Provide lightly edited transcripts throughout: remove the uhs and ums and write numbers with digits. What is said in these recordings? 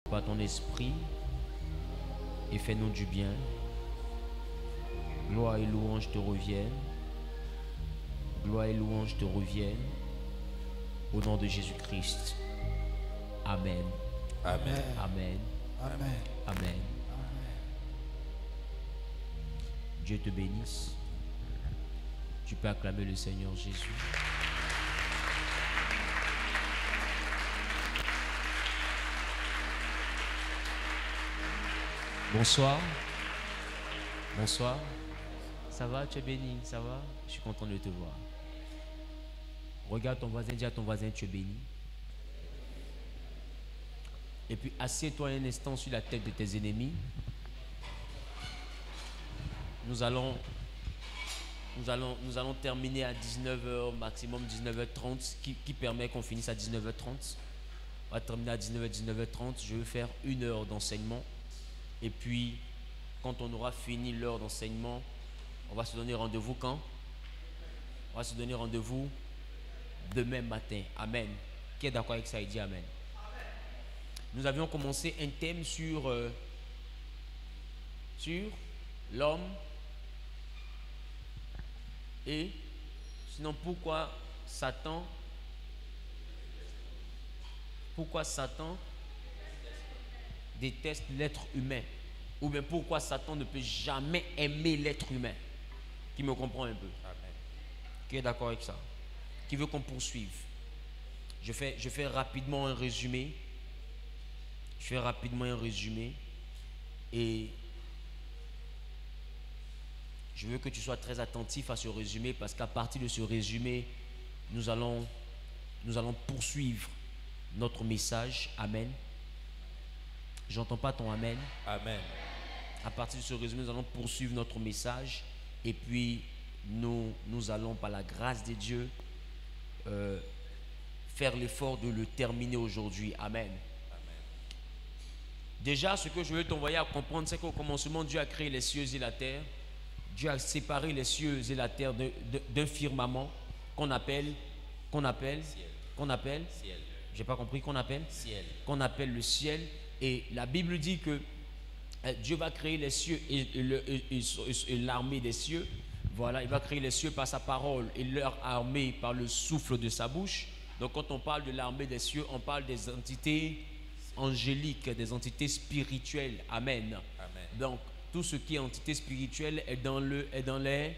par ton esprit et fais-nous du bien. Gloire et louange te reviennent. Gloire et louange te reviennent. Au nom de Jésus-Christ. Amen. Amen. Amen. Amen. Amen. Dieu te bénisse. Tu peux acclamer le Seigneur Jésus. Bonsoir. Bonsoir. Ça va, tu es béni, ça va? Je suis content de te voir. Regarde ton voisin, dis à ton voisin, tu es béni. Et puis assieds-toi un instant sur la tête de tes ennemis. Nous allons terminer à 19h, maximum 19h30, qui permet qu'on finisse à 19h30. On va terminer à 19h, 19h30. Je veux faire 1 heure d'enseignement. Et puis, quand on aura fini l'heure d'enseignement, on va se donner rendez-vous quand? On va se donner rendez-vous demain matin. Amen. Qui est d'accord avec ça? Il dit Amen. Nous avions commencé un thème sur l'homme et sinon pourquoi Satan déteste l'être humain, ou bien pourquoi Satan ne peut jamais aimer l'être humain. Qui me comprend un peu? Amen. Qui est d'accord avec ça? Qui veut qu'on poursuive? Je fais rapidement un résumé. Et je veux que tu sois très attentif à ce résumé, parce qu'à partir de ce résumé, nous allons poursuivre notre message. Amen. J'entends pas ton amen. Amen. À partir de ce résumé, nous allons poursuivre notre message. Et puis, nous allons, par la grâce de Dieu, faire l'effort de le terminer aujourd'hui. Amen. Déjà, ce que je veux t'envoyer à comprendre, c'est qu'au commencement, Dieu a créé les cieux et la terre. Dieu a séparé les cieux et la terre d'un firmament qu'on appelle ciel. J'ai pas compris, qu'on appelle ciel. Qu'on appelle le ciel. Et la Bible dit que Dieu va créer les cieux et l'armée des cieux. Voilà, il va créer les cieux par sa parole et leur armée par le souffle de sa bouche. Donc quand on parle de l'armée des cieux, on parle des entités angéliques, des entités spirituelles. Amen. Amen. Donc tout ce qui est entité spirituelle est dans les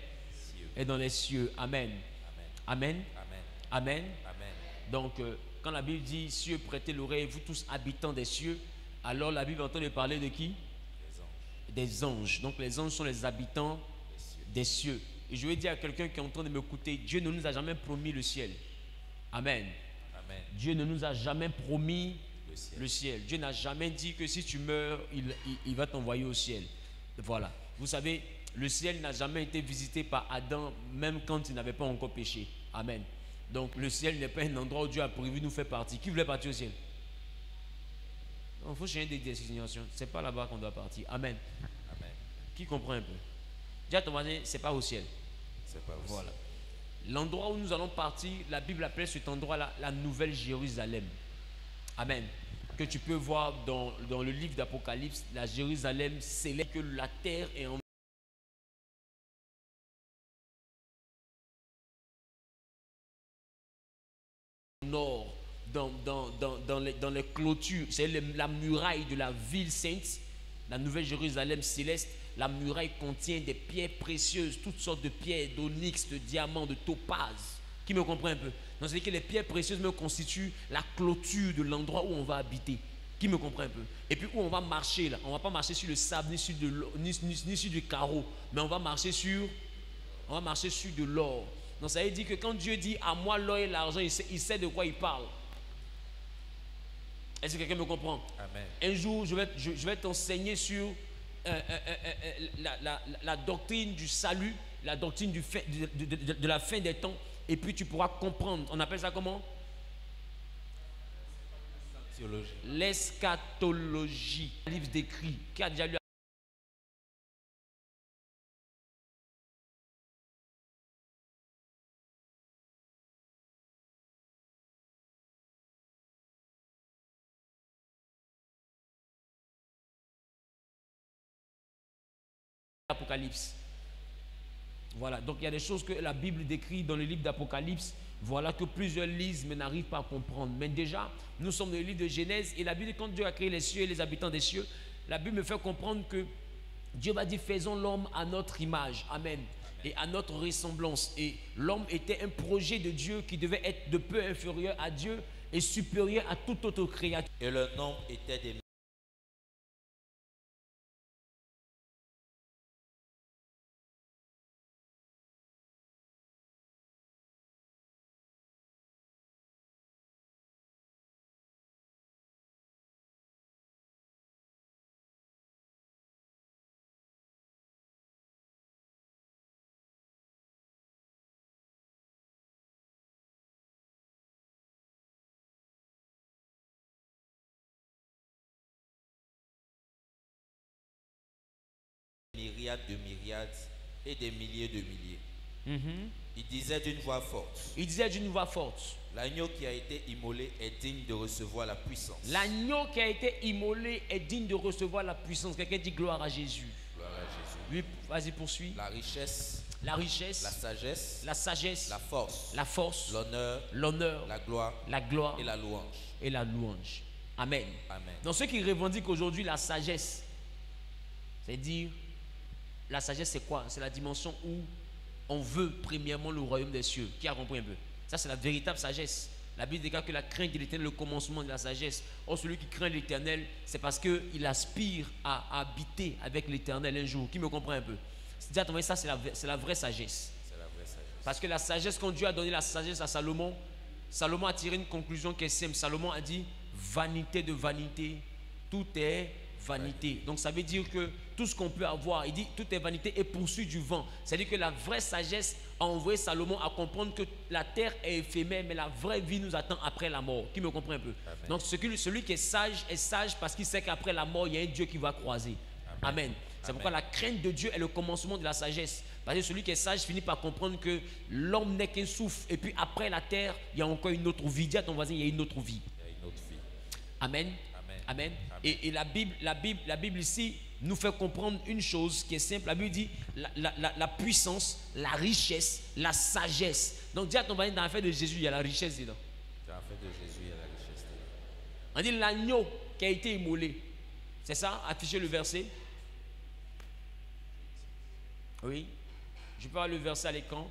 cieux. Amen. Amen. Amen. Donc quand la Bible dit cieux, prêtez l'oreille, vous tous habitants des cieux, alors la Bible entend de parler de qui? Des anges. Donc les anges sont les habitants des cieux. Et je vais dire à quelqu'un qui est en train de m'écouter, Dieu ne nous a jamais promis le ciel. Amen. Dieu ne nous a jamais promis le ciel. Dieu n'a jamais dit que si tu meurs, il va t'envoyer au ciel. Voilà. Vous savez, le ciel n'a jamais été visité par Adam, même quand il n'avait pas encore péché. Amen. Donc le ciel n'est pas un endroit où Dieu a prévu nous faire partir. Qui voulait partir au ciel? Il faut changer des destinations. Ce n'est pas là-bas qu'on doit partir. Amen. Qui comprend un peu? Dis à ton voisin, ce n'est pas au ciel. C'est pas aussi. Voilà. L'endroit où nous allons partir, la Bible appelle cet endroit-là la Nouvelle Jérusalem. Amen. Que tu peux voir dans le livre d'Apocalypse, la Jérusalem célèbre que la terre est en or, dans les clôtures. C'est la muraille de la ville sainte, la Nouvelle Jérusalem céleste. La muraille contient des pierres précieuses, toutes sortes de pierres, d'onyx, de diamants, de topaz. Qui me comprend un peu? Donc c'est-à-dire que les pierres précieuses me constituent la clôture de l'endroit où on va habiter. Qui me comprend un peu? Et puis où on va marcher là, on ne va pas marcher sur le sable ni sur du carreau, mais on va marcher sur de l'or. Donc ça veut dire que quand Dieu dit à moi l'or et l'argent, il sait de quoi il parle. Est-ce que quelqu'un me comprend? Amen. Un jour, je vais t'enseigner sur la doctrine du salut, la doctrine de la fin des temps, et puis tu pourras comprendre. On appelle ça comment? L'eschatologie. Un livre d'écrit qui a déjà lu l'Apocalypse. Voilà, donc il y a des choses que la Bible décrit dans le livre d'Apocalypse, voilà, que plusieurs lisent mais n'arrivent pas à comprendre. Mais déjà, nous sommes dans le livre de Genèse et la Bible, quand Dieu a créé les cieux et les habitants des cieux, la Bible me fait comprendre que Dieu va dire faisons l'homme à notre image. Amen. Et à notre ressemblance. Et l'homme était un projet de Dieu qui devait être de peu inférieur à Dieu et supérieur à toute autre créature. Et le nombre était des myriades de myriades et des milliers de milliers. Il disait d'une voix forte. Il disait d'une voix forte. L'agneau qui a été immolé est digne de recevoir la puissance. L'agneau qui a été immolé est digne de recevoir la puissance. Quelqu'un dit gloire à Jésus. Gloire à Jésus. Oui, vas-y, poursuis. La richesse, La richesse, la sagesse, la sagesse, la force, la force, l'honneur, l'honneur, la gloire et la louange. et la louange. Amen. Amen. Donc ceux qui revendiquent aujourd'hui la sagesse, c'est dire, la sagesse c'est quoi? C'est la dimension où on veut premièrement le royaume des cieux. Qui a compris un peu? Ça c'est la véritable sagesse. La Bible déclare que la crainte de l'Éternel est le commencement de la sagesse. Or celui qui craint l'Éternel, c'est parce qu'il aspire à habiter avec l'Éternel un jour. Qui me comprend un peu? C'est-à-dire, ça c'est la vraie sagesse. C'est la vraie sagesse. Parce que la sagesse, quand Dieu a donné la sagesse à Salomon, Salomon a tiré une conclusion qui est simple. Salomon a dit, vanité de vanité, tout est vanité. Donc ça veut dire que tout ce qu'on peut avoir, il dit tout est vanité et poursuit du vent. C'est-à-dire que la vraie sagesse a envoyé Salomon à comprendre que la terre est éphémère, mais la vraie vie nous attend après la mort. Qui me comprend un peu? Amen. Donc celui qui est sage parce qu'il sait qu'après la mort, il y a un Dieu qui va croiser. Amen. C'est pourquoi la crainte de Dieu est le commencement de la sagesse. Parce que celui qui est sage finit par comprendre que l'homme n'est qu'un souffle. Et puis après la terre, il y a encore une autre vie. Dis à ton voisin, il y a une autre vie. Il y a une autre vie. Amen. Amen. Amen. Amen. Et la Bible ici nous fait comprendre une chose qui est simple. La Bible dit la puissance, la richesse, la sagesse. Donc dis à ton voisin, dans l'affaire de Jésus, il y a la richesse dedans. Dans l'affaire de Jésus, il y a la richesse. On dit l'agneau qui a été immolé. C'est ça? Affichez le verset. Oui. Je peux avoir le verset à l'écran.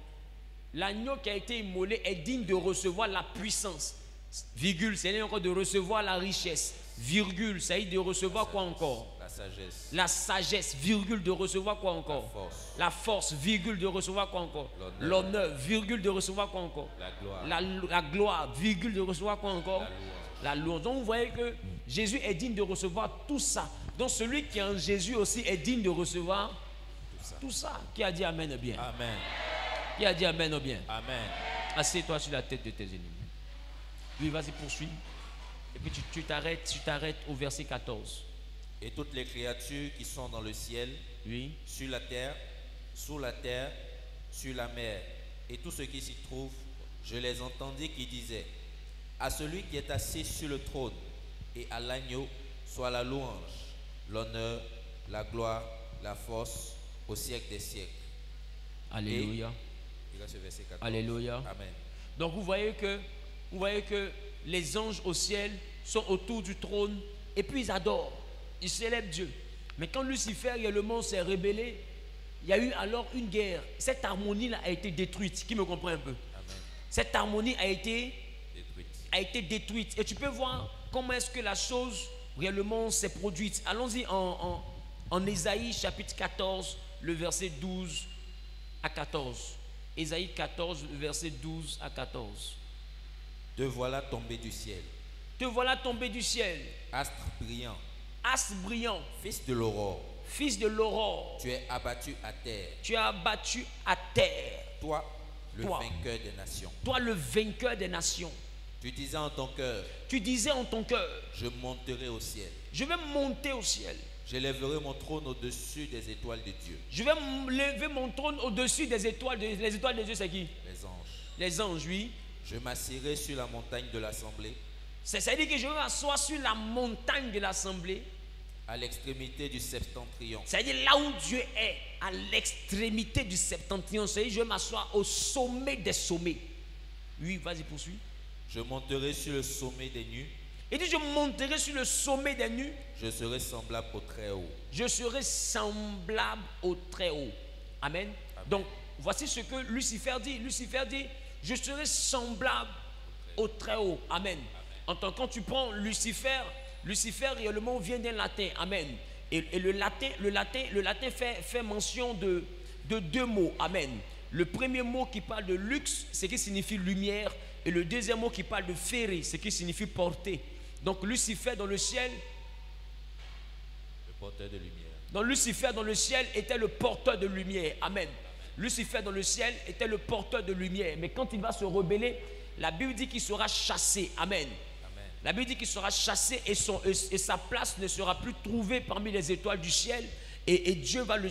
L'agneau qui a été immolé est digne de recevoir la puissance. Virgule, c'est encore de recevoir la richesse. Virgule, ça dit de recevoir quoi encore? La sagesse. La sagesse, virgule, de recevoir quoi encore? La force. La force, virgule, de recevoir quoi encore? L'honneur, virgule, de recevoir quoi encore? La gloire. La gloire, virgule, de recevoir quoi encore? La louange. La louange. Donc vous voyez que Jésus est digne de recevoir tout ça. Donc celui qui est en Jésus aussi est digne de recevoir tout ça. Qui a dit amen bien? Amen. Qui a dit amen bien? Amen. Assieds-toi sur la tête de tes ennemis. Oui, vas-y, poursuis. Et puis tu t'arrêtes au verset 14. Et toutes les créatures qui sont dans le ciel, Oui. sur la terre, sous la terre, sur la mer, et tout ce qui s'y trouve, je les entendis qui disaient, à celui qui est assis sur le trône et à l'agneau, soit la louange, l'honneur, la gloire, la force, au siècle des siècles. Alléluia. Il reste le verset 14. Alléluia. Amen. Donc vous voyez que les anges au ciel sont autour du trône et puis ils adorent, ils célèbrent Dieu. Mais quand Lucifer et le monde s'est rébellé, il y a eu alors une guerre. Cette harmonie-là a été détruite. Qui me comprend un peu? Amen. Cette harmonie a été Détruite. Et tu peux voir comment est-ce que la chose réellement s'est produite. Allons-y en Ésaïe chapitre 14, le verset 12 à 14. Ésaïe 14, le verset 12 à 14. Te voilà tombé du ciel, Te voilà tombé du ciel, astre brillant, astre brillant, fils de l'aurore. fils de l'aurore. Tu es abattu à terre, Tu as abattu à terre, toi, le Toi. vainqueur des nations. toi le vainqueur des nations. Tu disais en ton cœur, Tu disais en ton cœur, je monterai au ciel. je vais monter au ciel. J'élèverai mon trône au-dessus des étoiles de Dieu. Je vais lever mon trône au-dessus des étoiles. Les étoiles de Dieu, c'est qui? Les anges. Les anges, oui. Je m'assirai sur la montagne de l'assemblée, C'est-à-dire que je vais m'asseoir sur la montagne de l'assemblée à l'extrémité du septentrion. C'est-à-dire là où Dieu est, à l'extrémité du septentrion. C'est-à-dire je vais m'asseoir au sommet des sommets. Oui, vas-y, poursuis. Je monterai sur le sommet des nues. Il dit, je monterai sur le sommet des nues. Je serai semblable au Très-Haut. Je serai semblable au Très-Haut. Amen. Amen. Donc, voici ce que Lucifer dit. Lucifer dit, je serai semblable au Très-Haut. Amen. En tant que quand tu prends Lucifer, le mot vient d'un latin. Amen. Et le latin fait mention de deux mots. Amen. Le premier mot qui parle de luxe, c'est qui signifie lumière. Et le deuxième mot qui parle de ferrer, c'est qui signifie porter. Donc Lucifer dans le ciel, le porteur de lumière. Donc Lucifer dans le ciel était le porteur de lumière. Amen. Lucifer dans le ciel était le porteur de lumière. Mais quand il va se rebeller, la Bible dit qu'il sera chassé. Amen. Amen. La Bible dit qu'il sera chassé et sa place ne sera plus trouvée parmi les étoiles du ciel. Et Dieu va le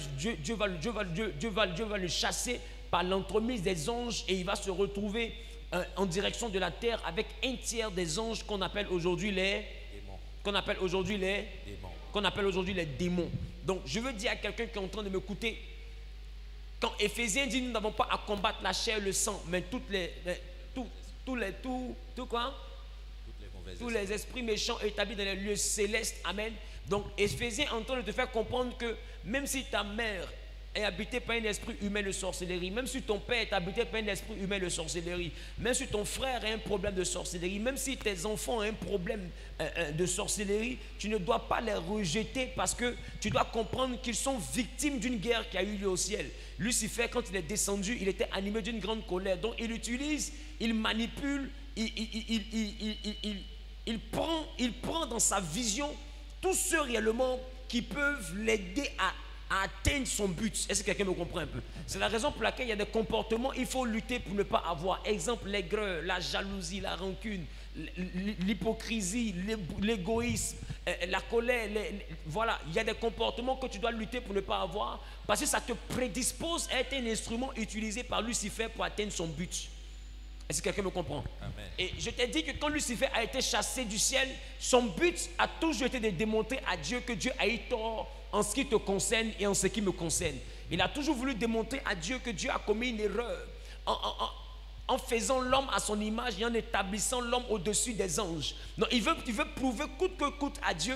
chasser par l'entremise des anges et il va se retrouver en direction de la terre avec un tiers des anges qu'on appelle aujourd'hui les démons. Donc je veux dire à quelqu'un qui est en train de m'écouter, quand Éphésiens dit nous n'avons pas à combattre la chair et le sang, mais tous les esprits méchants établis dans les lieux célestes. Amen. Donc Éphésiens est en train de te faire comprendre que même si ta mère est habité par un esprit humain de sorcellerie, même si ton père est habité par un esprit humain de sorcellerie, même si ton frère a un problème de sorcellerie, même si tes enfants ont un problème de sorcellerie, tu ne dois pas les rejeter parce que tu dois comprendre qu'ils sont victimes d'une guerre qui a eu lieu au ciel. Lucifer, quand il est descendu, il était animé d'une grande colère. Donc il utilise, il manipule, il prend dans sa vision tous ceux réellement qui peuvent l'aider à atteindre son but. Est-ce que quelqu'un me comprend un peu? C'est la raison pour laquelle il y a des comportements il faut lutter pour ne pas avoir. Exemple, l'aigreur, la jalousie, la rancune, l'hypocrisie, l'égoïsme, la colère. Voilà, il y a des comportements que tu dois lutter pour ne pas avoir parce que ça te prédispose à être un instrument utilisé par Lucifer pour atteindre son but. Est-ce que quelqu'un me comprend? Amen. Et je t'ai dit que quand Lucifer a été chassé du ciel, son but a toujours été de démontrer à Dieu que Dieu a eu tort en ce qui te concerne et en ce qui me concerne. Il a toujours voulu démontrer à Dieu que Dieu a commis une erreur en faisant l'homme à son image et en établissant l'homme au-dessus des anges. Non, il veut prouver coûte que coûte à Dieu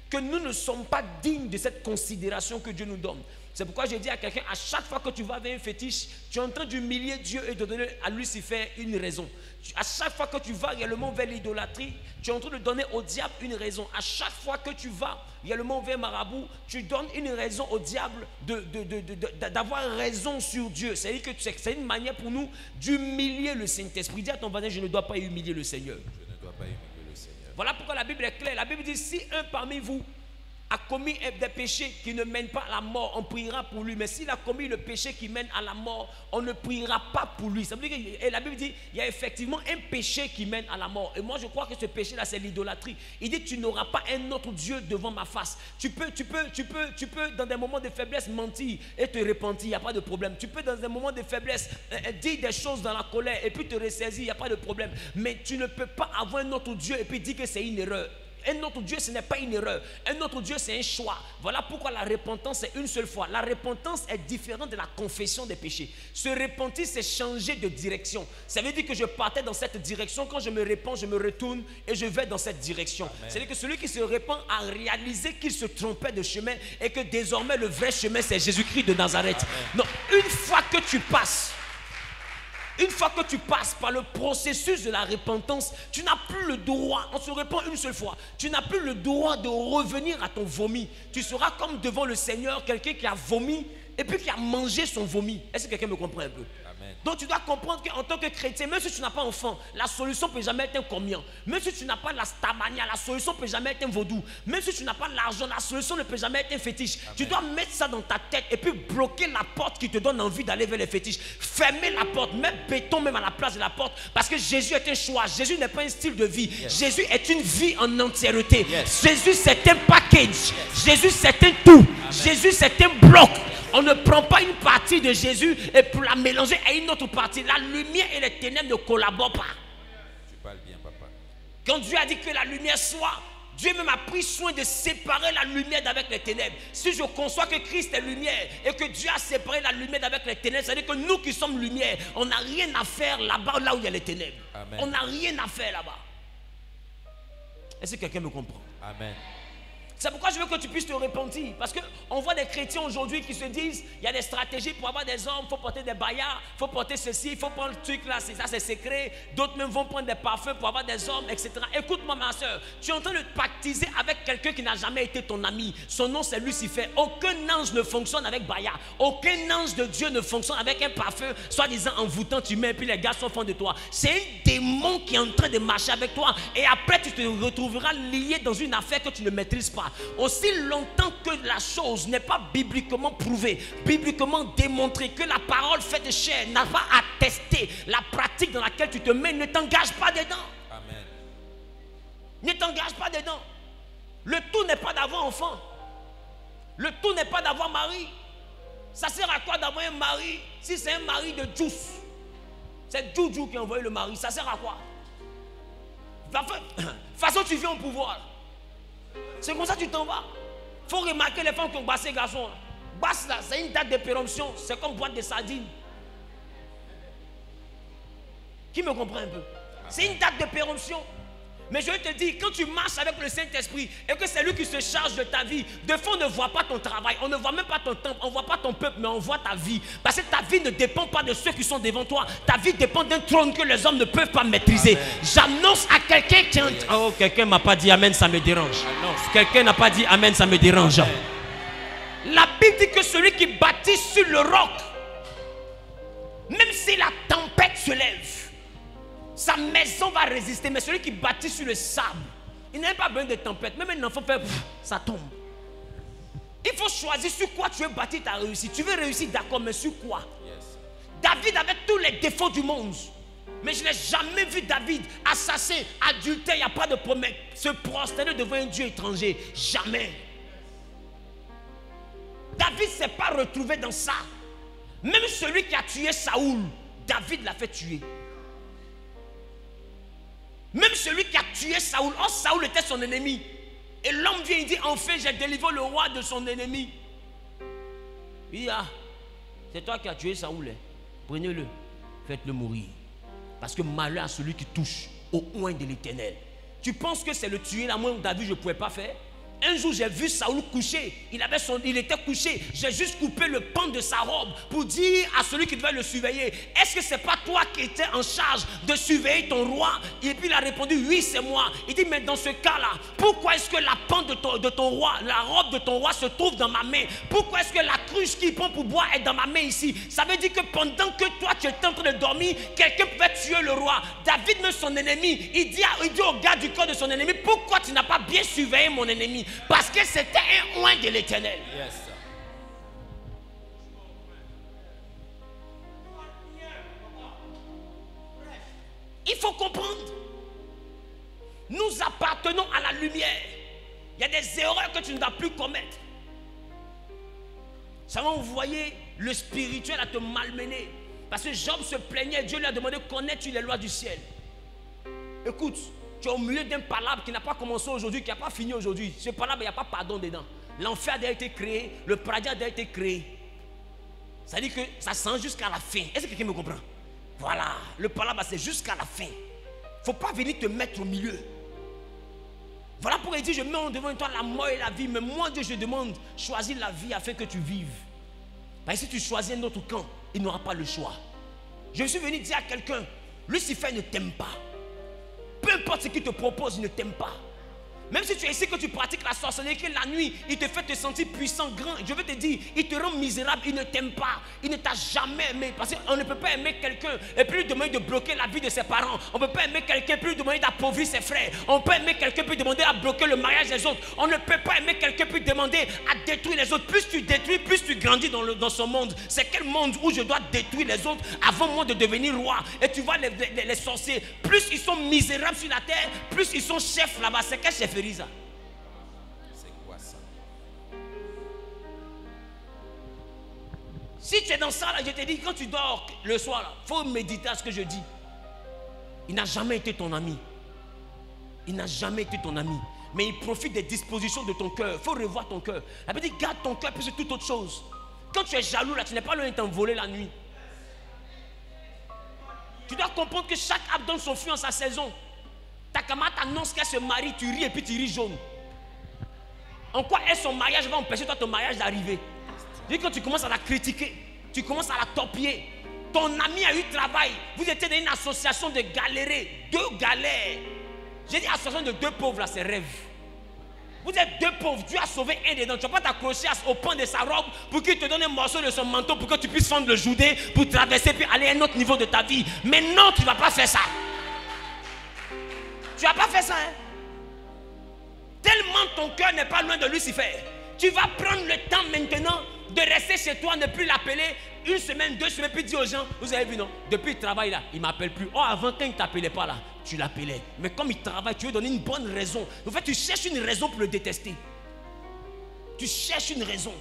que nous ne sommes pas dignes de cette considération que Dieu nous donne. C'est pourquoi j'ai dit à quelqu'un, à chaque fois que tu vas vers un fétiche, tu es en train d'humilier Dieu et de donner à Lucifer une raison. À chaque fois que tu vas réellement vers l'idolâtrie, tu es en train de donner au diable une raison. À chaque fois que tu vas réellement vers marabout, tu donnes une raison au diable d'avoir raison sur Dieu. C'est-à-dire que c'est une manière pour nous d'humilier le Saint-Esprit. Dis à ton voisin, je ne dois pas humilier le Seigneur. Je ne dois pas humilier le Seigneur. Voilà pourquoi la Bible est claire. La Bible dit, si un parmi vous a commis des péchés qui ne mènent pas à la mort, on priera pour lui. Mais s'il a commis le péché qui mène à la mort, on ne priera pas pour lui. Ça veut dire que, et la Bible dit, il y a effectivement un péché qui mène à la mort. Et moi, je crois que ce péché-là, c'est l'idolâtrie. Il dit, tu n'auras pas un autre Dieu devant ma face. Tu peux, dans des moments de faiblesse, mentir et te repentir, il n'y a pas de problème. Tu peux, dans des moments de faiblesse, dire des choses dans la colère et puis te ressaisir, il n'y a pas de problème. Mais tu ne peux pas avoir un autre Dieu et puis dire que c'est une erreur. Un autre Dieu, ce n'est pas une erreur. Un autre Dieu, c'est un choix. Voilà pourquoi la repentance est une seule fois. La repentance est différente de la confession des péchés. Se repentir, c'est changer de direction. Ça veut dire que je partais dans cette direction. Quand je me repens, je me retourne et je vais dans cette direction. C'est-à-dire que celui qui se repent a réalisé qu'il se trompait de chemin et que désormais le vrai chemin, c'est Jésus-Christ de Nazareth. Non, une fois que tu passes par le processus de la repentance, tu n'as plus le droit, on se repent une seule fois, tu n'as plus le droit de revenir à ton vomi. Tu seras comme devant le Seigneur, quelqu'un qui a vomi et puis qui a mangé son vomi. Est-ce que quelqu'un me comprend un peu? Amen. Donc tu dois comprendre qu'en tant que chrétien, même si tu n'as pas enfant, la solution ne peut jamais être un communion. Même si tu n'as pas la stamania, la solution ne peut jamais être un vaudou. Même si tu n'as pas l'argent, la solution ne peut jamais être un fétiche. Amen. Tu dois mettre ça dans ta tête et puis bloquer la porte qui te donne envie d'aller vers les fétiches. Fermer la porte, mettre béton même à la place de la porte. Parce que Jésus est un choix. Jésus n'est pas un style de vie. Yes. Jésus est une vie en entièreté. Yes. Jésus c'est un package. Yes. Jésus c'est un tout. Amen. Jésus c'est un bloc. On ne prend pas une partie de Jésus et pour la mélanger à une autre partie. La lumière et les ténèbres ne collaborent pas. Tu parles bien, papa. Quand Dieu a dit que la lumière soit, Dieu même a pris soin de séparer la lumière d'avec les ténèbres. Si je conçois que Christ est lumière et que Dieu a séparé la lumière d'avec les ténèbres, c'est-à-dire que nous qui sommes lumière, on n'a rien à faire là-bas, là où il y a les ténèbres. Amen. On n'a rien à faire là-bas. Est-ce que quelqu'un me comprend? Amen. C'est pourquoi je veux que tu puisses te repentir. Parce qu'on voit des chrétiens aujourd'hui qui se disent, il y a des stratégies pour avoir des hommes, il faut porter des baillards, il faut porter ceci, il faut prendre le truc là, ça c'est secret. D'autres même vont prendre des parfums pour avoir des hommes, etc. Écoute-moi ma soeur, tu es en train de pactiser avec quelqu'un qui n'a jamais été ton ami. Son nom c'est Lucifer. Aucun ange ne fonctionne avec baillard. Aucun ange de Dieu ne fonctionne avec un parfum, soi-disant envoûtant, tu mets et puis les gars sont au fond de toi. C'est un démon qui est en train de marcher avec toi et après tu te retrouveras lié dans une affaire que tu ne maîtrises pas. Aussi longtemps que la chose n'est pas bibliquement prouvée, bibliquement démontrée, que la parole faite de chair n'a pas attesté la pratique dans laquelle tu te mets, ne t'engage pas dedans. Amen. Ne t'engage pas dedans. Le tout n'est pas d'avoir enfant. Le tout n'est pas d'avoir mari. Ça sert à quoi d'avoir un mari si c'est un mari de Djous? C'est Djoudjou qui a envoyé le mari. Ça sert à quoi? De toute façon, tu viens au pouvoir. C'est comme ça que tu t'en vas. Il faut remarquer les femmes qui ont bassé les garçons. Basse là, c'est une date de péremption. C'est comme boîte de sardines. Qui me comprend un peu? C'est une date de péremption. Mais je vais te dire, quand tu marches avec le Saint-Esprit et que c'est lui qui se charge de ta vie, de fois on ne voit pas ton travail, on ne voit même pas ton temple, on ne voit pas ton peuple, mais on voit ta vie. Parce que ta vie ne dépend pas de ceux qui sont devant toi. Ta vie dépend d'un trône que les hommes ne peuvent pas maîtriser. J'annonce à quelqu'un qui... Oh, quelqu'un ne m'a pas dit Amen, ça me dérange. Quelqu'un n'a pas dit Amen, ça me dérange. Amen. La Bible dit que celui qui bâtit sur le roc, même si la tempête se lève, sa maison va résister. Mais celui qui bâtit sur le sable, il n'a pas besoin de tempête. Même un enfant fait, ça tombe. Il faut choisir sur quoi tu veux bâtir ta réussite. Tu veux réussir, d'accord, mais sur quoi? David avait tous les défauts du monde. Mais je n'ai jamais vu David assassin, adultère, il n'y a pas de promesse, se prosterner devant un Dieu étranger. Jamais. David ne s'est pas retrouvé dans ça. Même celui qui a tué Saoul, David l'a fait tuer. Même celui qui a tué Saoul, oh, Saoul était son ennemi. Et l'homme vient et dit, enfin j'ai délivré le roi de son ennemi. Il dit, ah, c'est toi qui as tué Saoul. Hein. Prenez-le, faites-le mourir. Parce que malheur à celui qui touche au oint de l'Éternel. Tu penses que c'est le tuer la main de David, je ne pouvais pas faire? Un jour, j'ai vu Saoul couché. Il était couché. J'ai juste coupé le pan de sa robe pour dire à celui qui devait le surveiller, est-ce que ce n'est pas toi qui étais en charge de surveiller ton roi? Et puis il a répondu, oui, c'est moi. Il dit, mais dans ce cas-là, pourquoi est-ce que la pan de ton roi, la robe de ton roi se trouve dans ma main? Pourquoi est-ce que la cruche qu'il prend pour boire est dans ma main ici? Ça veut dire que pendant que toi, tu étais en train de dormir, quelqu'un pouvait tuer le roi. David, même son ennemi, il dit au gars du corps de son ennemi, pourquoi tu n'as pas bien surveillé mon ennemi? Parce que c'était un oint de l'Éternel. Yes. Il faut comprendre. Nous appartenons à la lumière. Il y a des erreurs que tu ne dois plus commettre. Seulement vous voyez le spirituel à te malmener. Parce que Job se plaignait. Dieu lui a demandé, connais-tu les lois du ciel? Écoute. Tu es au milieu d'un palabre qui n'a pas commencé aujourd'hui, qui n'a pas fini aujourd'hui. Ce palabre, il n'y a pas pardon dedans. L'enfer a été créé, le paradis a été créé. Ça veut dire que ça sent jusqu'à la fin. Est-ce que quelqu'un me comprend? Voilà, le palabre, c'est jusqu'à la fin. Il ne faut pas venir te mettre au milieu. Voilà pourquoi il dit, je mets devant toi la mort et la vie. Mais moi, Dieu, je demande, choisis la vie afin que tu vives. Parce que si tu choisis un autre camp, il n'aura pas le choix. Je suis venu dire à quelqu'un, Lucifer ne t'aime pas. Peu importe ce qu'il te propose, il ne t'aime pas. Même si tu es ici que tu pratiques la sorcellerie, que la nuit, il te fait te sentir puissant, grand. Je veux te dire, il te rend misérable, il ne t'aime pas. Il ne t'a jamais aimé. Parce qu'on ne peut pas aimer quelqu'un et puis lui demander de bloquer la vie de ses parents. On ne peut pas aimer quelqu'un et puis lui demander d'appauvrir ses frères. On peut aimer quelqu'un et puis demander à bloquer le mariage des autres. On ne peut pas aimer quelqu'un et puis demander à détruire les autres. Plus tu détruis, plus tu grandis dans son monde. C'est quel monde où je dois détruire les autres avant moi de devenir roi? Et tu vois les sorciers, plus ils sont misérables sur la terre, plus ils sont chefs là-bas. C'est quel chef? C'est quoi ça? Si tu es dans ça là, je te dis, quand tu dors le soir, il faut méditer à ce que je dis. Il n'a jamais été ton ami. Il n'a jamais été ton ami. mais il profite des dispositions de ton cœur. Il faut revoir ton cœur. La Bible dit, garde ton cœur plus que toute autre chose. Quand tu es jaloux, là, tu n'es pas loin de t'envoler la nuit. Tu dois comprendre que chaque arbre donne son fruit en sa saison. Ta camarade annonce qu'elle se marie, tu ris et puis tu ris jaune. En quoi est son mariage va empêcher toi ton mariage d'arriver? Quand tu commences à la critiquer, tu commences à la torpiller. Ton ami a eu travail. Vous étiez dans une association de galérés. 2 galères. J'ai dit association de 2 pauvres là, c'est rêve. Vous êtes 2 pauvres. Dieu a sauvé un des dents. Tu ne vas pas t'accrocher au pan de sa robe pour qu'il te donne un morceau de son manteau pour que tu puisses fendre le Jourdain pour traverser puis aller à un autre niveau de ta vie. Mais non, tu ne vas pas faire ça. Tu ne vas pas faire ça. Hein? Tellement ton cœur n'est pas loin de Lucifer. Tu vas prendre le temps maintenant de rester chez toi, ne plus l'appeler 1 semaine, 2 semaines, puis dire aux gens, vous avez vu non, depuis il travaille là, il ne m'appelle plus. Oh, avant quand il ne t'appelait pas là, tu l'appelais. Mais comme il travaille, tu lui donner une bonne raison. En fait, tu cherches une raison pour le détester. Tu cherches une raison.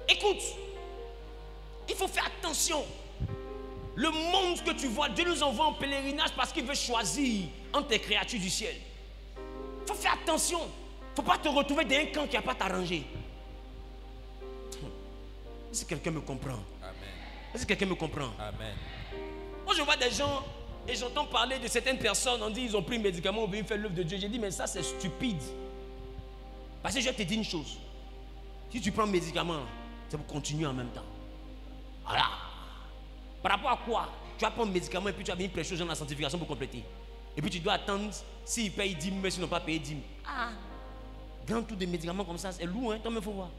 Écoute, il faut faire attention. Le monde que tu vois, Dieu nous envoie en pèlerinage parce qu'il veut choisir entre tes créatures du ciel. Il faut faire attention. Il ne faut pas te retrouver dans un camp qui n'a pas t'arrangé. Si quelqu'un me comprend. Amen. Si quelqu'un me comprend. Amen. Moi je vois des gens et j'entends parler de certaines personnes, on dit ils ont pris un médicament, on veut faire l'œuvre de Dieu. J'ai dit mais ça c'est stupide. Parce que je vais te dire une chose. Si tu prends un médicament, c'est pour continuer en même temps. Voilà. Par rapport à quoi? Tu vas prendre un médicament et puis tu vas venir prêcher aux gens la sanctification pour compléter. Et puis tu dois attendre s'ils payent 10 000, mais s'ils n'ont pas payé 10 000. Ah! Grand tour de médicaments comme ça, c'est lourd, hein? Toi, il faut voir.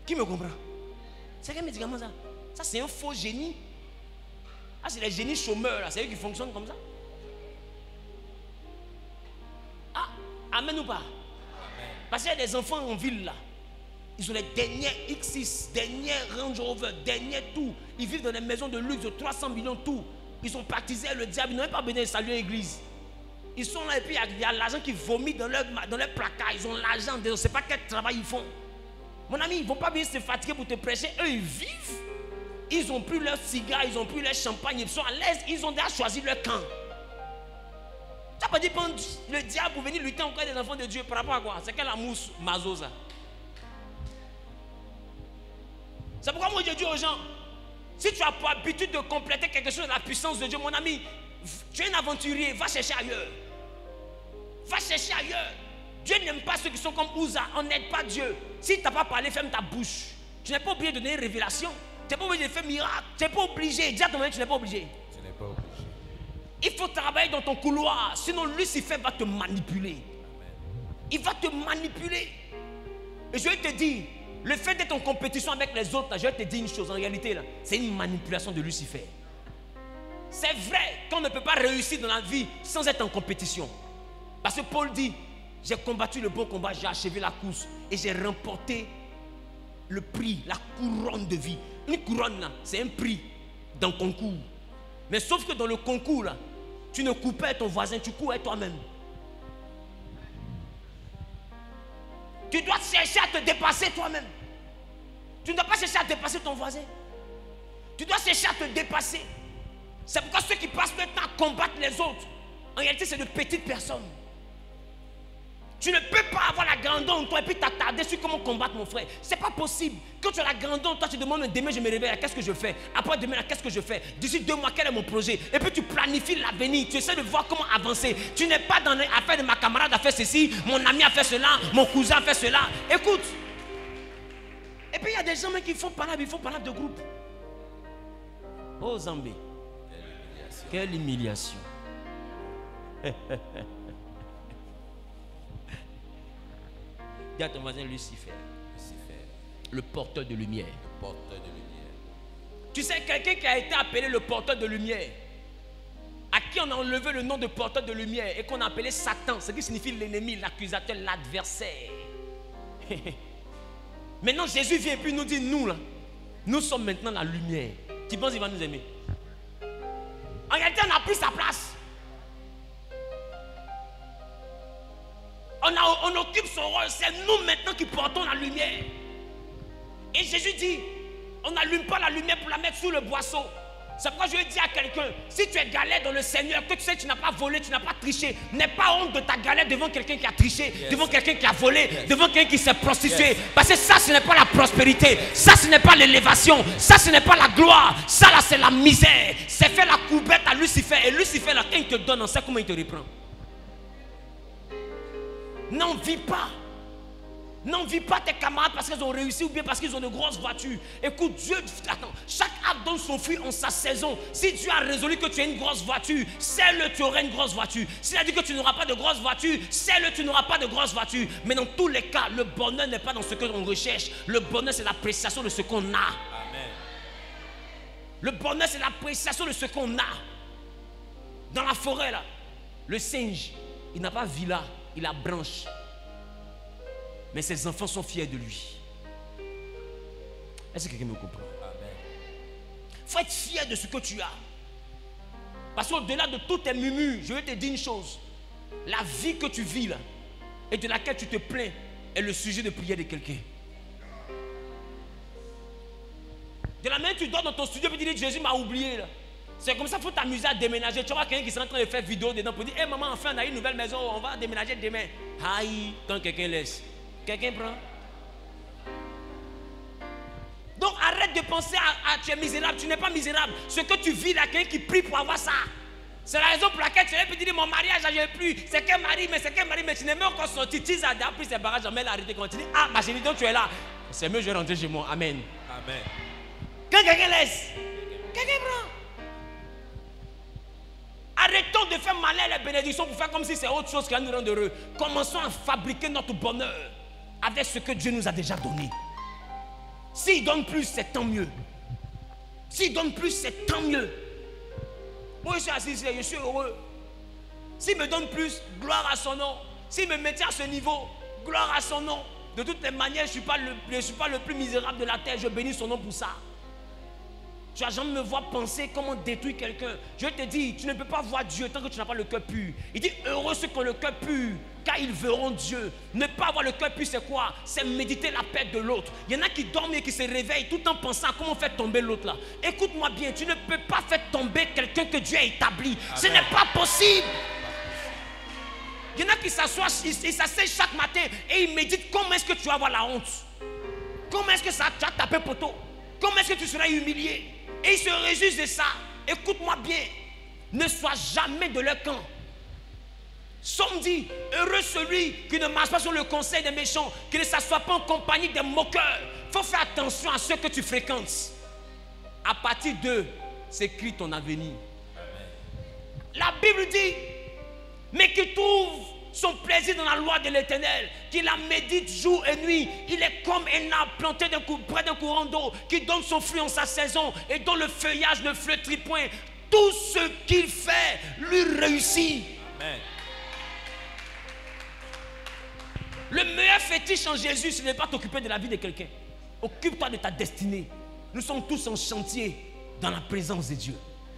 Qui me comprend? C'est quel médicament ça? Ça, c'est un faux génie. Ah, c'est les génies chômeurs, là. C'est eux qui fonctionnent comme ça. Ah, amen ou pas? Amen. Parce qu'il y a des enfants en ville, là. Ils ont les derniers X6, derniers Range Rover, derniers tout. Ils vivent dans des maisons de luxe de 300 millions tout. Ils ont baptisé le diable, ils n'ont même pas besoin de saluer l'église. Ils sont là et puis il y a l'argent qui vomit dans leur placard. Ils ont l'argent, on ne sait pas quel travail ils font. Mon ami, ils ne vont pas venir se fatiguer pour te prêcher. Eux, ils vivent. Ils n'ont plus leur cigare, ils n'ont plus leur champagne. Ils sont à l'aise, ils ont déjà choisi leur camp. Ça veut dire que le diable pour venir lutter encore des enfants de Dieu par rapport à quoi? C'est quelle amour mazo ça? C'est pourquoi moi je dis aux gens, si tu as pour habitude de compléter quelque chose de la puissance de Dieu, mon ami, tu es un aventurier, va chercher ailleurs. Va chercher ailleurs. Dieu n'aime pas ceux qui sont comme Uza. On n'aide pas Dieu. Si tu n'as pas parlé, ferme ta bouche. Tu n'es pas obligé de donner une révélation. Tu n'es pas obligé de faire miracle. Tu n'es pas obligé. Dis à ton mari, tu n'es pas obligé. Tu n'es pas obligé. Il faut travailler dans ton couloir. Sinon, Lucifer va te manipuler. Amen. Il va te manipuler. Et je vais te dire, le fait d'être en compétition avec les autres, là, je vais te dire une chose. En réalité, là, c'est une manipulation de Lucifer. C'est vrai qu'on ne peut pas réussir dans la vie sans être en compétition. Parce que Paul dit, j'ai combattu le bon combat, j'ai achevé la course et j'ai remporté le prix, la couronne de vie. Une couronne, là, c'est un prix dans le concours. Mais sauf que dans le concours, là, tu ne cours pas avec ton voisin, tu cours avec toi-même. Tu dois chercher à te dépasser toi-même. Tu ne dois pas chercher à dépasser ton voisin. Tu dois chercher à te dépasser. C'est pourquoi ceux qui passent le temps à combattre les autres, en réalité, c'est de petites personnes. Tu ne peux pas avoir la grandeur en toi et puis t'attarder sur comment combattre mon frère. C'est pas possible. Quand tu as la grandeur en toi, tu demandes demain je me réveille, qu'est-ce que je fais? Après demain, qu'est-ce que je fais? D'ici 2 mois, quel est mon projet? Et puis tu planifies l'avenir. Tu essaies de voir comment avancer. Tu n'es pas dans l'affaire de ma camarade a fait ceci, mon ami a fait cela, mon cousin a fait cela. Écoute. Et puis il y a des gens qui font palabre, ils font palabre de groupe. Oh Zambé. Quelle humiliation. Dis à ton voisin Lucifer. Lucifer. Le porteur de lumière. Le porteur de lumière. Tu sais, quelqu'un qui a été appelé le porteur de lumière, à qui on a enlevé le nom de porteur de lumière et qu'on a appelé Satan, ce qui signifie l'ennemi, l'accusateur, l'adversaire. Maintenant Jésus vient et puis nous dit, nous là, nous sommes maintenant la lumière. Tu penses qu'il va nous aimer? En réalité, on a pris sa place. On occupe son rôle. C'est nous maintenant qui portons la lumière. Et Jésus dit, on n'allume pas la lumière pour la mettre sous le boisseau. C'est pourquoi je vais dire à quelqu'un, si tu es galère dans le Seigneur, que tu sais que tu n'as pas volé, tu n'as pas triché, n'aie pas honte de ta galère devant quelqu'un qui a triché, devant quelqu'un qui a volé, devant quelqu'un qui s'est prostitué. Parce que ça, ce n'est pas la prospérité, ça, ce n'est pas l'élévation, ça, ce n'est pas la gloire, ça, là, c'est la misère. C'est faire la courbette à Lucifer. Et Lucifer, là, quand il te donne, on sait comment il te reprend. N'en vis pas. N'envie pas tes camarades parce qu'ils ont réussi ou bien parce qu'ils ont de grosses voitures. Écoute, Dieu, attends, chaque arbre donne son fruit en sa saison. Si Dieu a résolu que tu as une grosse voiture, sais-le, tu auras une grosse voiture. S'il a dit que tu n'auras pas de grosse voiture, sais-le, tu n'auras pas de grosse voiture. Mais dans tous les cas, le bonheur n'est pas dans ce que l'on recherche. Le bonheur, c'est l'appréciation de ce qu'on a. Amen. Le bonheur, c'est l'appréciation de ce qu'on a. Dans la forêt, là, le singe, il n'a pas villa, il a branche. Mais ses enfants sont fiers de lui. Est-ce que quelqu'un me comprend? Il faut être fier de ce que tu as. Parce qu'au-delà de tous tes murmures, je vais te dire une chose. La vie que tu vis là, et de laquelle tu te plains, est le sujet de prière de quelqu'un. De la manière que tu dors dans ton studio et tu dis Jésus m'a oublié là. C'est comme ça qu'il faut t'amuser à déménager. Tu vois quelqu'un qui est en train de faire vidéo dedans pour dire hé maman, enfin on a une nouvelle maison, on va déménager demain. Aïe, quand quelqu'un laisse. Quelqu'un prend. Donc arrête de penser à tu es misérable. Tu n'es pas misérable. Ce que tu vis là, quelqu'un qui prie pour avoir ça. C'est la raison pour laquelle tu peux dire mon mariage, je n'ai plus. C'est qu'un mari, mais tu n'es même encore sorti. Tu as pris ses barrages, jamais l'arrêté. Quand tu dis ah ma chérie, donc tu es là. C'est mieux, je vais rentrer chez moi. Amen. Amen. Quand quelqu'un laisse, quelqu'un prend. Arrêtons de faire malin les bénédictions pour faire comme si c'est autre chose qui va nous rendre heureux. Commençons à fabriquer notre bonheur avec ce que Dieu nous a déjà donné. S'il donne plus, c'est tant mieux. S'il donne plus, c'est tant mieux. Moi, je suis assis ici, je suis heureux. S'il me donne plus, gloire à son nom. S'il me maintient à ce niveau, gloire à son nom. De toutes les manières, je ne suis pas le plus misérable de la terre. Je bénis son nom pour ça. Tu vas jamais me voir penser comment détruire quelqu'un. Je te dis, tu ne peux pas voir Dieu tant que tu n'as pas le cœur pur. Il dit, heureux ceux qui ont le cœur pur, car ils verront Dieu. Ne pas avoir le cœur pur, c'est quoi? C'est méditer la perte de l'autre. Il y en a qui dorment et qui se réveillent tout en pensant à comment faire tomber l'autre là. Écoute-moi bien, tu ne peux pas faire tomber quelqu'un que Dieu a établi. Amen. Ce n'est pas possible. Il y en a qui s'assoient, ils s'asseyent chaque matin et ils méditent comment est-ce que tu vas avoir la honte. Comment est-ce que ça tu as tapé poteau? Comment est-ce que tu seras humilié? Et ils se réjouissent de ça. Écoute-moi bien. Ne sois jamais de leur camp. Somme dit, heureux celui qui ne marche pas sur le conseil des méchants, qui ne s'assoit pas en compagnie des moqueurs. Il faut faire attention à ceux que tu fréquentes. À partir d'eux, s'écrit ton avenir. La Bible dit, mais qui trouve son plaisir dans la loi de l'Éternel, qui la médite jour et nuit. Il est comme un arbre planté près d'un courant d'eau, qui donne son fruit en sa saison et dont le feuillage ne flétrit point. Tout ce qu'il fait lui réussit. Amen. Le meilleur fétiche en Jésus, ce n'est pas t'occuper de la vie de quelqu'un. Occupe-toi de ta destinée. Nous sommes tous en chantier dans la présence de Dieu.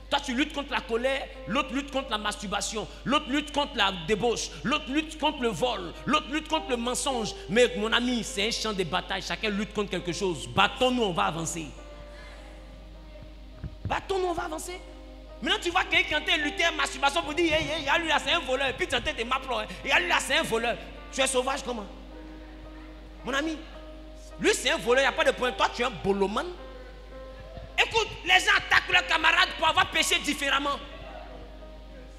Toi, tu luttes contre la colère, l'autre lutte contre la masturbation, l'autre lutte contre la débauche, l'autre lutte contre le vol, l'autre lutte contre le mensonge. Mais mon ami, c'est un champ de bataille. Chacun lutte contre quelque chose. Battons-nous, on va avancer. Battons-nous, on va avancer. Maintenant, tu vois quelqu'un qui est en train de lutter à la masturbation pour dire, hey, lui là, c'est un voleur. Et puis tu es en train de m'appeler. Et lui là, c'est un voleur. Tu es sauvage comment? Mon ami, lui, c'est un voleur, il n'y a pas de point. Toi, tu es un bolomane. Écoute, les gens attaquent leurs camarades pour avoir péché différemment.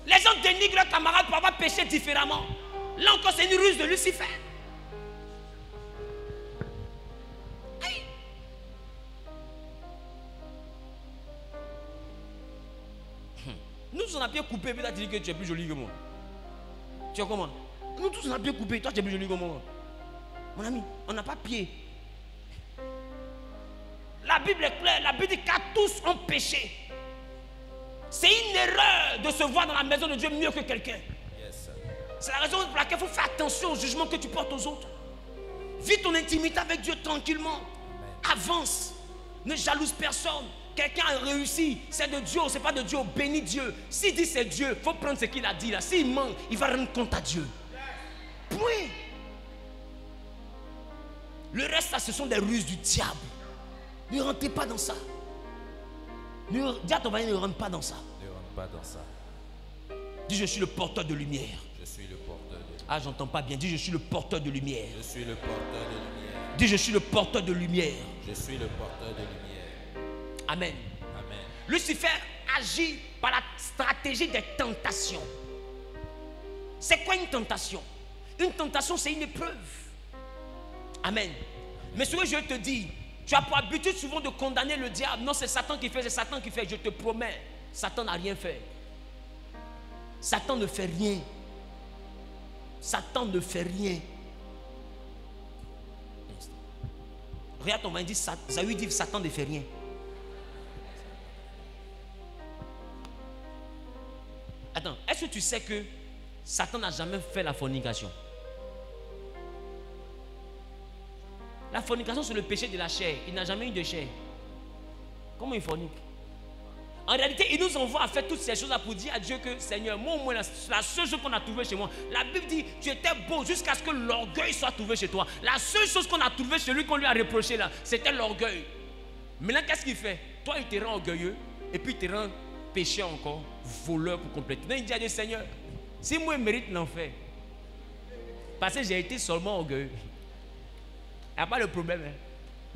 Les gens dénigrent leurs camarades pour avoir péché différemment. Là encore, c'est une ruse de Lucifer. Aïe. Nous, on a bien coupé, puis tu as dit que tu es plus jolie que moi. Tu es comment? Nous tous, on a bien coupé, toi, tu es plus jolie que moi. Mon ami, on n'a pas pied. La Bible est claire, la Bible dit qu'à tous ont péché. C'est une erreur de se voir dans la maison de Dieu mieux que quelqu'un. Yes. C'est la raison pour laquelle il faut faire attention au jugement que tu portes aux autres. Vis ton intimité avec Dieu tranquillement. Amen. Avance. Ne jalouse personne. Quelqu'un a réussi, c'est de Dieu, c'est pas de Dieu. Bénis Dieu. S'il dit c'est Dieu, il faut prendre ce qu'il a dit là. S'il ment, il va rendre compte à Dieu. Point. Le reste, ça, ce sont des ruses du diable. Ne rentrez pas dans ça. Dis à ton voisin, ne rentre pas dans ça. Ne rentre pas dans ça. Dis, je suis le porteur de lumière. Je suis le porteur de lumière. Ah, j'entends pas bien. Dis, je suis le porteur de lumière. Je suis le porteur de lumière. Dis, je suis le porteur de lumière. Je suis le porteur de lumière. Amen. Amen. Lucifer agit par la stratégie des tentations. C'est quoi une tentation? Une tentation, c'est une épreuve. Amen. Mais ce que je te dis, tu as pour habitude souvent de condamner le diable. Non, c'est Satan qui fait, c'est Satan qui fait. Je te promets, Satan n'a rien fait. Satan ne fait rien. Satan ne fait rien. Regarde ton main, dit, Zawi dit, Satan ne fait rien. Attends, est-ce que tu sais que Satan n'a jamais fait la fornication? La fornication, c'est le péché de la chair. Il n'a jamais eu de chair. Comment il fornique? En réalité, il nous envoie à faire toutes ces choses-là pour dire à Dieu que, Seigneur, moi au moins, la seule chose qu'on a trouvée chez moi, la Bible dit, tu étais beau jusqu'à ce que l'orgueil soit trouvé chez toi. La seule chose qu'on a trouvée chez lui, qu'on lui a reproché là, c'était l'orgueil. Maintenant, qu'est-ce qu'il fait? Toi, il te rend orgueilleux et puis il te rend pécheur encore, voleur pour compléter. Donc, il dit à Dieu, Seigneur, si moi, je mérite l'enfer, parce que j'ai été seulement orgueilleux, il n'y a pas de problème. Hein?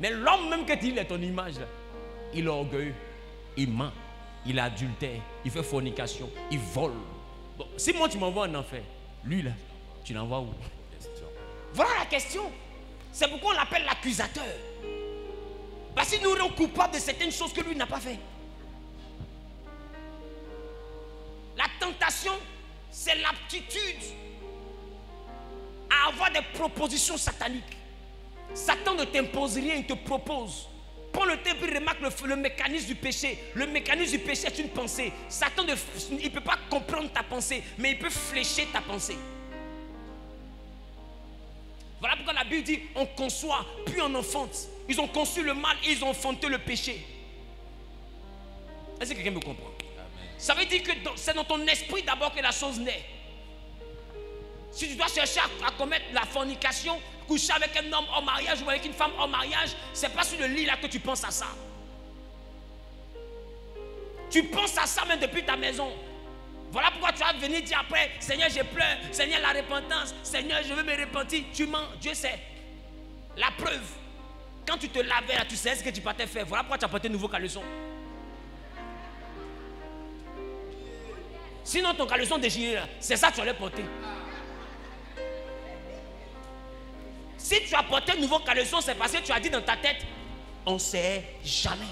Mais l'homme même que tu est ton image, là, il est orgueilleux, il ment. Il adultère, il fait fornication, il vole. Bon, si moi tu m'envoies en enfer, lui là, tu l'envoies où? Voilà la question. C'est pourquoi on l'appelle l'accusateur. Parce qu'il nous rend coupables de certaines choses que lui n'a pas fait. La tentation, c'est l'aptitude à avoir des propositions sataniques. Satan ne t'impose rien, il te propose. Prends le temps et remarque le mécanisme du péché. Le mécanisme du péché est une pensée. Satan, il ne peut pas comprendre ta pensée, mais il peut flécher ta pensée. Voilà pourquoi la Bible dit, on conçoit, puis on enfante. Ils ont conçu le mal et ils ont enfanté le péché. Est-ce que quelqu'un me comprend? Amen. Ça veut dire que c'est dans ton esprit d'abord que la chose naît. Si tu dois chercher à commettre la fornication, coucher avec un homme en mariage ou avec une femme en mariage, c'est pas sur le lit là que tu penses à ça. Tu penses à ça même depuis ta maison. Voilà pourquoi tu vas venir dire après, Seigneur, je pleure, Seigneur, la repentance, Seigneur, je veux me repentir. Tu mens, Dieu sait. La preuve, quand tu te lavais là, tu sais ce que tu partais faire. Voilà pourquoi tu as porté un nouveau caleçon. Sinon, ton caleçon déchiré là, c'est ça que tu allais porter. Si tu as porté un nouveau caleçon, c'est parce que tu as dit dans ta tête, on ne sait jamais.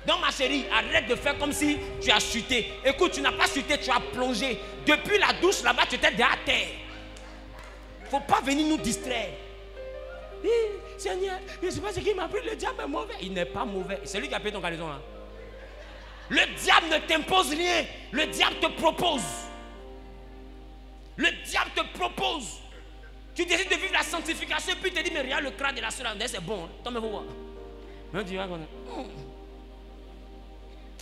Donc ma chérie, arrête de faire comme si tu as chuté. Écoute, tu n'as pas chuté, tu as plongé. Depuis la douche là-bas, tu étais derrière terre. Il ne faut pas venir nous distraire. Seigneur, je ne sais pas ce qui m'a pris, le diable est mauvais. Il n'est pas mauvais. C'est lui qui a payé ton caleçon. Hein? Le diable ne t'impose rien. Le diable te propose. Le diable te propose. Tu décides de vivre la sanctification, puis tu te dis, mais regarde le crâne de la soeur, c'est bon. Hein? Toi, mais vous voir. Tu vas connaître.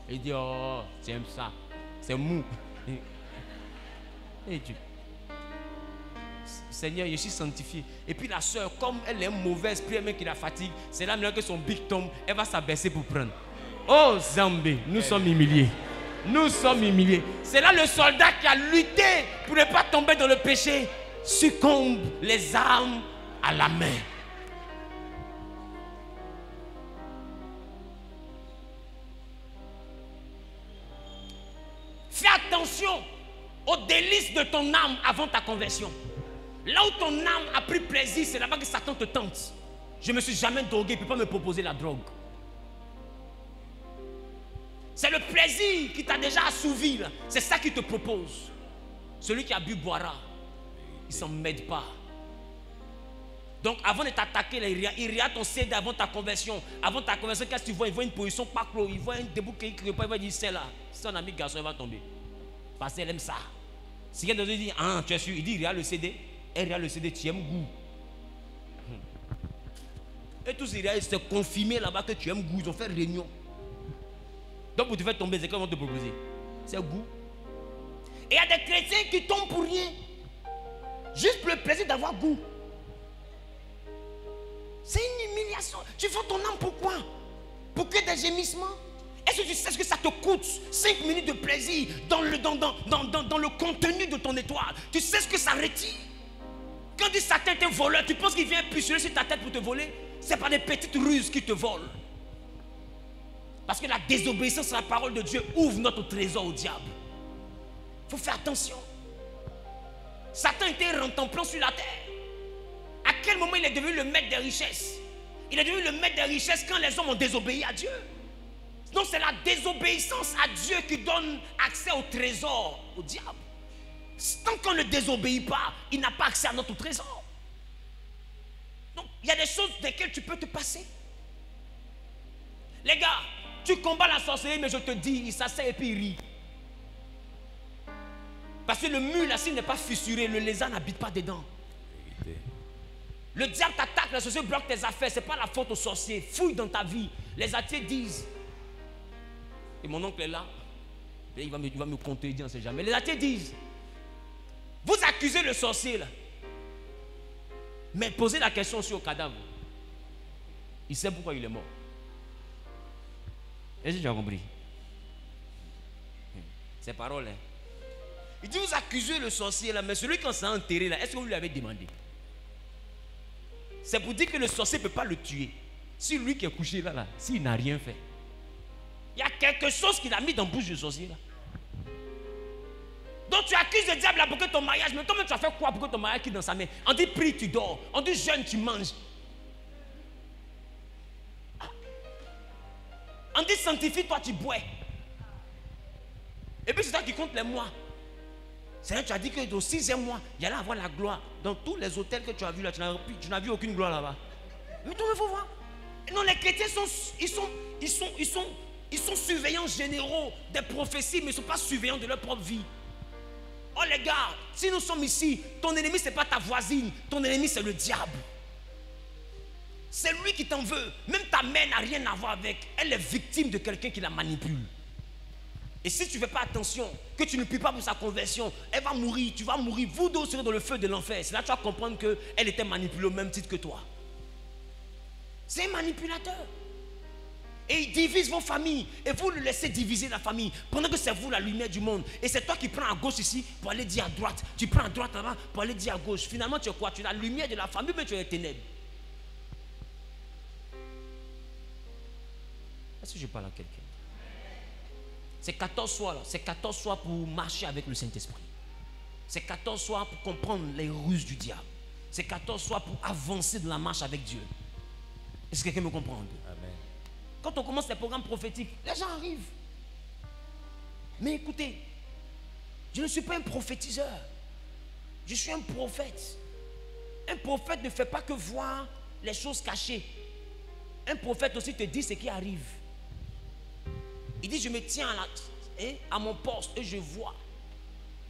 Il dit, oh, tu aimes ça. C'est mou. Et Dieu. Seigneur, je suis sanctifié. Et puis la soeur, comme elle est mauvaise, puis elle met qui la fatigue, c'est là maintenant que son big tombe, elle va s'abaisser pour prendre. Oh Zambé, nous sommes humiliés. Nous sommes humiliés. C'est là le soldat qui a lutté pour ne pas tomber dans le péché. Succombe les armes à la main. Fais attention aux délices de ton âme avant ta conversion. Là où ton âme a pris plaisir, c'est là-bas que Satan te tente. Je ne me suis jamais drogué, il ne peut pas me proposer la drogue. C'est le plaisir qui t'a déjà assouvi. C'est ça qu'il te propose. Celui qui a bu boira. Il ne s'en m'aide pas. Donc avant de t'attaquer, il regarde ton CD avant ta conversion. Avant ta conversion, qu'est-ce que tu vois? Il voit une position pas clos. Il voit un debout qui ne pas. Il va dire, c'est là. C'est un ami garçon, il va tomber. Parce qu'elle aime ça. Si quelqu'un dit, ah, tu es sûr? Il dit, regarde le CD. Elle regarde le CD, tu aimes goût. Et tous ils se confirmer là-bas que tu aimes goût. Ils ont fait réunion. Donc pour te faire tomber, c'est quoi ils vont te proposer? C'est goût. Et il y a des chrétiens qui tombent pour rien. Juste pour le plaisir d'avoir goût. C'est une humiliation. Tu fais ton âme pourquoi? Pour que des gémissements? Est-ce que tu sais ce que ça te coûte 5 minutes de plaisir dans le contenu de ton étoile? Tu sais ce que ça retire? Quand dit Satan est un voleur, tu penses qu'il vient puceler sur ta tête pour te voler? C'est pas des petites ruses qui te volent. Parce que la désobéissance à la parole de Dieu ouvre notre trésor au diable. Il faut faire attention. Satan était rentemplant sur la terre. À quel moment il est devenu le maître des richesses? Il est devenu le maître des richesses quand les hommes ont désobéi à Dieu. Donc c'est la désobéissance à Dieu qui donne accès au trésor au diable. Tant qu'on ne désobéit pas, il n'a pas accès à notre trésor. Donc il y a des choses desquelles tu peux te passer. Les gars, tu combats la sorcellerie, mais je te dis, il s'assied et puis il rit. Parce que le mur là, s'il n'est pas fissuré, le lézard n'habite pas dedans. Le diable t'attaque, la sorcellerie bloque tes affaires. Ce n'est pas la faute aux sorciers. Fouille dans ta vie. Les athées disent, et mon oncle est là, et il va me compter, il dit, on ne sait jamais. Les athées disent, vous accusez le sorcier là, mais posez la question sur le cadavre. Il sait pourquoi il est mort. Est-ce que tu as compris? Ces paroles, hein. Il dit, vous accusez le sorcier là, mais celui qu'on s'est enterré là, est-ce que vous lui avez demandé? C'est pour dire que le sorcier ne peut pas le tuer. Si lui qui est couché là, s'il n'a rien fait, il y a quelque chose qu'il a mis dans la bouche du sorcier là. Donc tu accuses le diable là pour que ton mariage, mais toi-même tu as fait quoi pour que ton mariage quitte dans sa main? On dit prie, tu dors. On dit jeûne, tu manges. On dit sanctifie, toi tu bois. Et puis c'est toi qui compte les mois. C'est là que tu as dit que au 6e mois, il allait avoir la gloire. Dans tous les hôtels que tu as vus là, tu n'as vu aucune gloire là-bas. Mais toi, il faut voir. Non, les chrétiens ils sont surveillants généraux des prophéties, mais ils ne sont pas surveillants de leur propre vie. Oh les gars, si nous sommes ici, ton ennemi ce n'est pas ta voisine, ton ennemi c'est le diable. C'est lui qui t'en veut. Même ta mère n'a rien à voir avec. Elle est victime de quelqu'un qui la manipule. Et si tu ne fais pas attention, que tu ne pries pas pour sa conversion, elle va mourir, tu vas mourir, vous deux serez dans le feu de l'enfer. C'est là que tu vas comprendre qu'elle était manipulée au même titre que toi. C'est un manipulateur. Et il divise vos familles. Et vous le laissez diviser la famille. Pendant que c'est vous la lumière du monde. Et c'est toi qui prends à gauche ici pour aller dire à droite. Tu prends à droite là-bas pour aller dire à gauche. Finalement tu es quoi? Tu es la lumière de la famille, mais tu es les ténèbres. Est-ce que je parle à quelqu'un? C'est 14 soirs là. C'est 14 soirs pour marcher avec le Saint-Esprit. C'est 14 soirs pour comprendre les ruses du diable. C'est 14 soirs pour avancer dans la marche avec Dieu. Est-ce que quelqu'un me comprend? Amen. Quand on commence les programmes prophétiques, les gens arrivent. Mais écoutez, je ne suis pas un prophétiseur. Je suis un prophète. Un prophète ne fait pas que voir les choses cachées. Un prophète aussi te dit ce qui arrive. Il dit, je me tiens à mon poste et je vois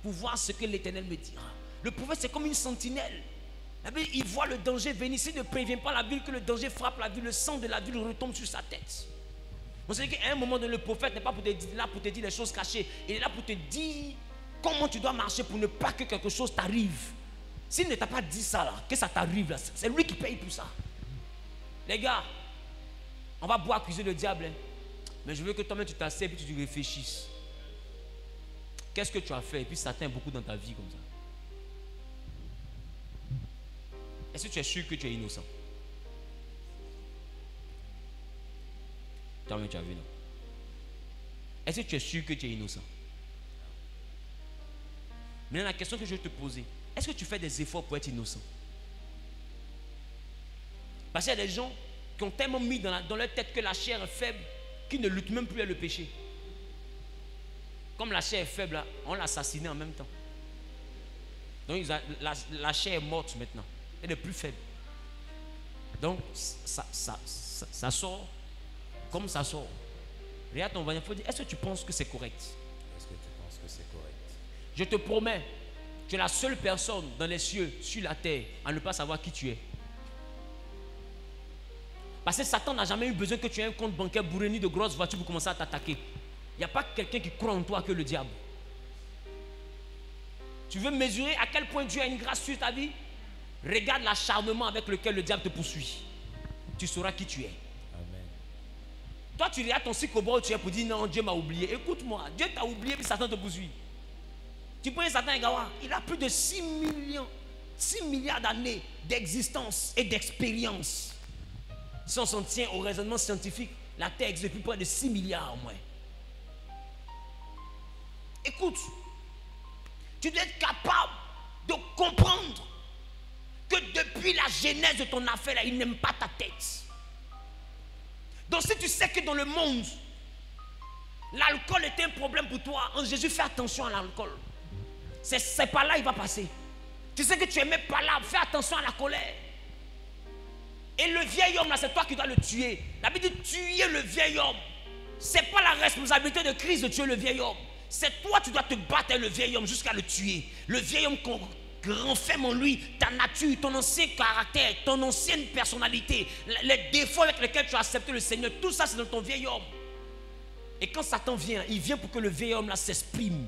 pour voir ce que l'Éternel me dira. Le prophète, c'est comme une sentinelle. Il voit le danger venir. S'il ne prévient pas la ville, que le danger frappe la ville, le sang de la ville retombe sur sa tête. Vous savez qu'à un moment donné, le prophète n'est pas là pour te dire les choses cachées. Il est là pour te dire comment tu dois marcher pour ne pas que quelque chose t'arrive. S'il ne t'a pas dit ça, là, que ça t'arrive, là, c'est lui qui paye pour ça. Les gars, on va pouvoir accuser le diable. Hein. Mais je veux que toi-même tu t'assieds et puis tu réfléchisses. Qu'est-ce que tu as fait? Et puis Satan est beaucoup dans ta vie comme ça. Est-ce que tu es sûr que tu es innocent? Toi-même tu as vu, non? Est-ce que tu es sûr que tu es innocent? Maintenant la question que je vais te poser, est-ce que tu fais des efforts pour être innocent? Parce qu'il y a des gens qui ont tellement mis dans leur tête que la chair est faible, qui ne luttent même plus avec le péché. Comme la chair est faible, on l'a assassinée en même temps. Donc la chair est morte maintenant. Elle est plus faible. Donc ça sort comme ça sort. Regarde ton voisin, il faut dire, est-ce que tu penses que c'est correct? Est-ce que tu penses que c'est correct? Je te promets, tu es la seule personne dans les cieux, sur la terre, à ne pas savoir qui tu es. Parce que Satan n'a jamais eu besoin que tu aies un compte bancaire bourré ni de grosses voitures pour commencer à t'attaquer. Il n'y a pas quelqu'un qui croit en toi que le diable. Tu veux mesurer à quel point Dieu a une grâce sur ta vie? Regarde l'acharnement avec lequel le diable te poursuit. Tu sauras qui tu es. Amen. Toi, tu regardes ton cycle au bord où tu es pour dire non, Dieu m'a oublié. Écoute-moi, Dieu t'a oublié puis Satan te poursuit. Tu prends Satan et Gawa, il a plus de 6 milliards d'années d'existence et d'expérience. Si on s'en tient au raisonnement scientifique, la Terre existe depuis près de 6 milliards au moins. Écoute, tu dois être capable de comprendre que depuis la genèse de ton affaire, là, il n'aime pas ta tête. Donc si tu sais que dans le monde, l'alcool est un problème pour toi, en Jésus, fais attention à l'alcool. C'est par là il va passer. Tu sais que tu n'aimais pas là, fais attention à la colère. Et le vieil homme là, c'est toi qui dois le tuer. La Bible dit tuer le vieil homme. Ce n'est pas la responsabilité de Christ de tuer le vieil homme. C'est toi qui dois te battre avec le vieil homme jusqu'à le tuer. Le vieil homme qu'on renferme en lui ta nature, ton ancien caractère, ton ancienne personnalité, les défauts avec lesquels tu as accepté le Seigneur, tout ça c'est dans ton vieil homme. Et quand Satan vient, il vient pour que le vieil homme là s'exprime.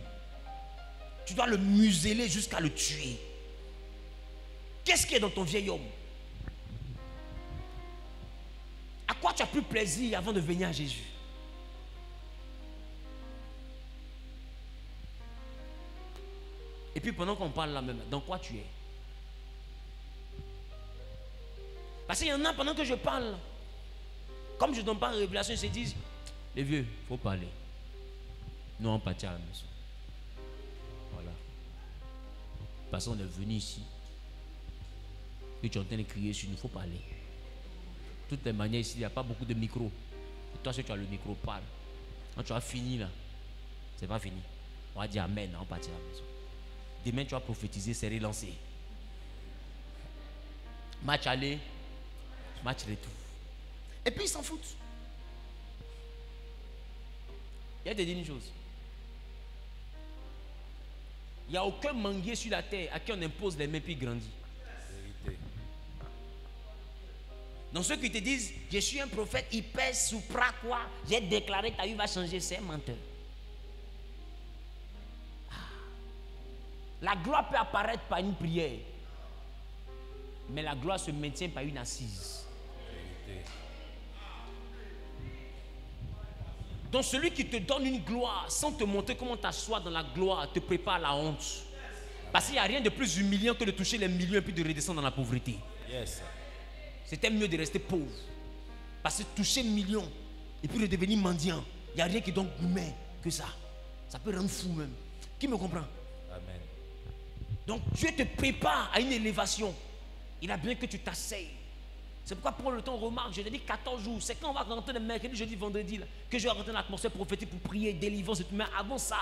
Tu dois le museler jusqu'à le tuer. Qu'est-ce qui est dans ton vieil homme? À quoi tu as pris plaisir avant de venir à Jésus? Et puis pendant qu'on parle là même, dans quoi tu es? Parce qu'il y en a pendant que je parle, comme je ne donne pas en révélation, ils se disent, les vieux, il faut parler. Nous on partit à la maison. Voilà. Parce qu'on est venu ici. Et tu es en train de crier sur nous, il faut parler. De toutes les manières ici, il n'y a pas beaucoup de micros. Et toi, si tu as le micro, parle. Quand tu as fini là, c'est pas fini. On va dire Amen, on partit à la maison. Demain, tu vas prophétiser, c'est relancé. Match aller, match retour. Et puis, ils s'en foutent. Il y a te dire une chose. Il n'y a aucun manguier sur la terre à qui on impose les mains puis il grandit. Donc ceux qui te disent, je suis un prophète, il pèse sous quoi, j'ai déclaré que ta vie va changer, c'est un menteur. La gloire peut apparaître par une prière, mais la gloire se maintient par une assise. Donc celui qui te donne une gloire sans te montrer comment t'asseoir dans la gloire te prépare à la honte. Parce qu'il n'y a rien de plus humiliant que de toucher les millions et puis de redescendre dans la pauvreté. Yes. C'était mieux de rester pauvre. Parce que toucher millions et puis redevenir mendiant, il n'y a rien qui donne humain que ça. Ça peut rendre fou même. Qui me comprend? Amen. Donc Dieu te prépare à une élévation. Il a besoin que tu t'asseyes. C'est pourquoi pour le temps on remarque, je l'ai dit 14 jours. C'est quand on va rentrer le mercredi, jeudi, vendredi là, que je vais rentrer dans l'atmosphère prophétique pour prier, délivrance. Mais avant ça,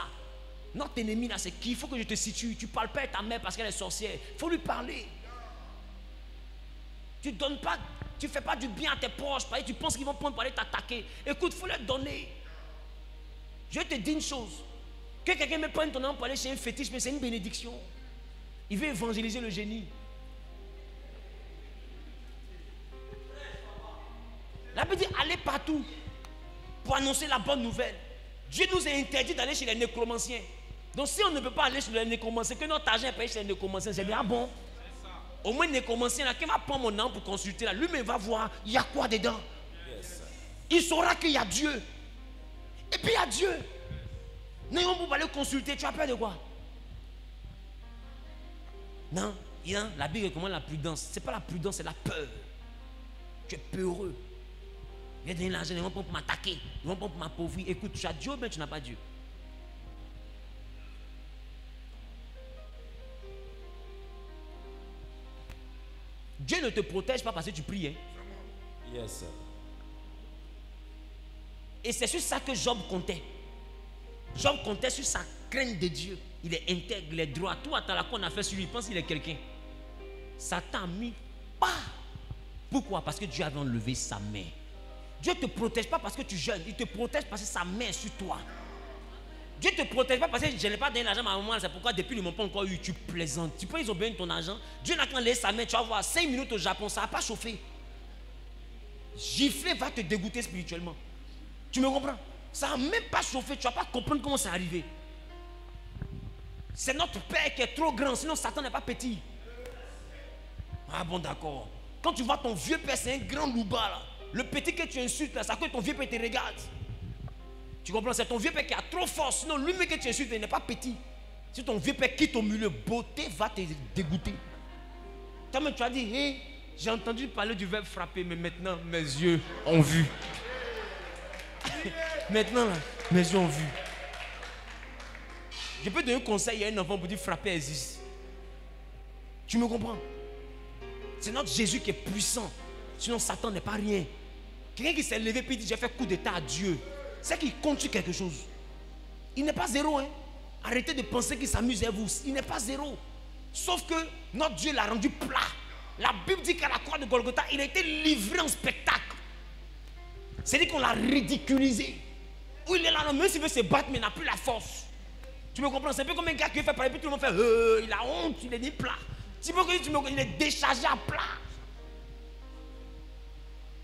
notre ennemi là, c'est qui? Il faut que je te situe. Tu ne parles pas à ta mère parce qu'elle est sorcière. Il faut lui parler. Tu ne donnes pas, tu ne fais pas du bien à tes proches parce que tu penses qu'ils vont prendre pour aller t'attaquer. Écoute, il faut leur donner. Je te dis une chose. Que quelqu'un me prenne ton nom pour aller chez un fétiche, mais c'est une bénédiction. Il veut évangéliser le génie. La Bible dit allez partout pour annoncer la bonne nouvelle. Dieu nous a interdit d'aller chez les nécromanciens. Donc si on ne peut pas aller chez les nécromanciens, que notre argent est payé chez les nécromanciens, c'est bien bon. Au moins, les nécromanciens, là, qui va prendre mon nom pour consulter, là, lui-même va voir, il y a quoi dedans. Yes. Il saura qu'il y a Dieu. Et puis il y a Dieu. Non, on va aller consulter, tu as peur de quoi? Non, la Bible recommande la prudence. Ce n'est pas la prudence, c'est la peur. Tu es peureux. Il y a donné l'argent, ils vont prendre pour m'attaquer, ils vont prendre pour m'appauvrir. Écoute, tu as Dieu, mais tu n'as pas Dieu. Dieu ne te protège pas parce que tu pries. Hein? Yes. Et c'est sur ça que Job comptait. Job comptait sur sa crainte de Dieu. Il est intègre, il est droit. Tout à la qu'on a fait sur lui, il pense qu'il est quelqu'un. Satan a mis pas. Pourquoi? Parce que Dieu avait enlevé sa main. Dieu ne te protège pas parce que tu jeûnes. Il te protège parce que sa main est sur toi. Dieu ne te protège pas parce que je n'ai pas donné l'argent à ma maman. C'est pourquoi depuis ils ne m'ont pas encore eu. Tu plaisantes. Tu penses qu'ils ont besoin de ton argent. Dieu n'a qu'à laisser sa main. Tu vas voir 5 minutes au Japon. Ça ne va pas chauffer. Gifler va te dégoûter spirituellement. Tu me comprends? Ça n'a même pas chauffé. Tu ne vas pas comprendre comment c'est arrivé. C'est notre Père qui est trop grand. Sinon Satan n'est pas petit. Ah bon, d'accord. Quand tu vois ton vieux père, c'est un grand louba là. le petit que tu insultes, là, c'est à cause que ton vieux père te regarde. Tu comprends? C'est ton vieux père qui a trop fort. Sinon, lui-même que tu insultes, il n'est pas petit. Si ton vieux père quitte au milieu, beauté va te dégoûter. Toi-même, tu as dit, hey, j'ai entendu parler du verbe frapper, mais maintenant, mes yeux ont vu. Maintenant, là, mes yeux ont vu. Je peux donner un conseil à un enfant pour dire frapper existe. Tu me comprends? C'est notre Jésus qui est puissant. Sinon, Satan n'est pas rien. Quelqu'un qui s'est levé et dit j'ai fait coup d'état à Dieu, c'est qu'il compte sur quelque chose. Il n'est pas zéro. Hein? Arrêtez de penser qu'il s'amuse à vous. Il n'est pas zéro. Sauf que notre Dieu l'a rendu plat. La Bible dit qu'à la croix de Golgotha, il a été livré en spectacle. C'est-à-dire qu'on l'a ridiculisé. Où il est là, même s'il veut se battre, mais il n'a plus la force. Tu me comprends? C'est un peu comme un gars qui fait parler, puis tout le monde fait il a honte, il est dit plat. Il est déchargé à plat.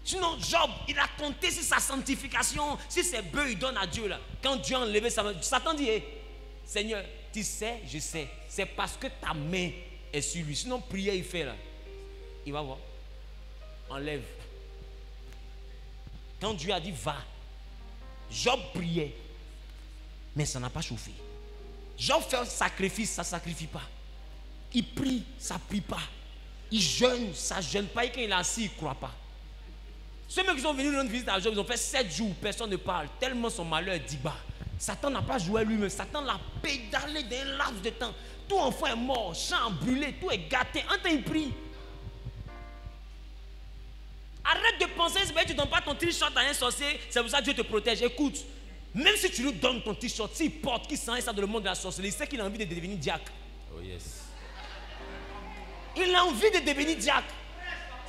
Sinon, Job, il a compté sur sa sanctification, si ses bœufs, il donne à Dieu là. Quand Dieu a enlevé sa main, Satan dit Seigneur, tu sais, je sais. C'est parce que ta main est sur lui. Sinon, prière, il fait là. Il va voir. Enlève. Quand Dieu a dit va, Job priait, mais ça n'a pas chauffé. Job fait un sacrifice, ça ne sacrifie pas. Il prie, ça ne prie pas. Il jeûne, ça ne jeûne pas. Et quand il est assis, il ne croit pas. Ceux qui sont venus rendre visite à Job, ils ont fait 7 jours, personne ne parle. Tellement son malheur dit bas. Satan n'a pas joué lui-même. Satan l'a pédalé d'un laps de temps. Tout enfant est mort, champ brûlé, tout est gâté. En temps, il prie. Arrête de penser, c'est que tu ne donnes pas ton t-shirt à un sorcier, c'est pour ça que Dieu te protège. Écoute, même si tu lui donnes ton t-shirt, s'il porte, qu'il sent ça dans le monde de la sorcellerie, il sait qu'il a envie de devenir diacre. Oh yes. Il a envie de devenir diacre.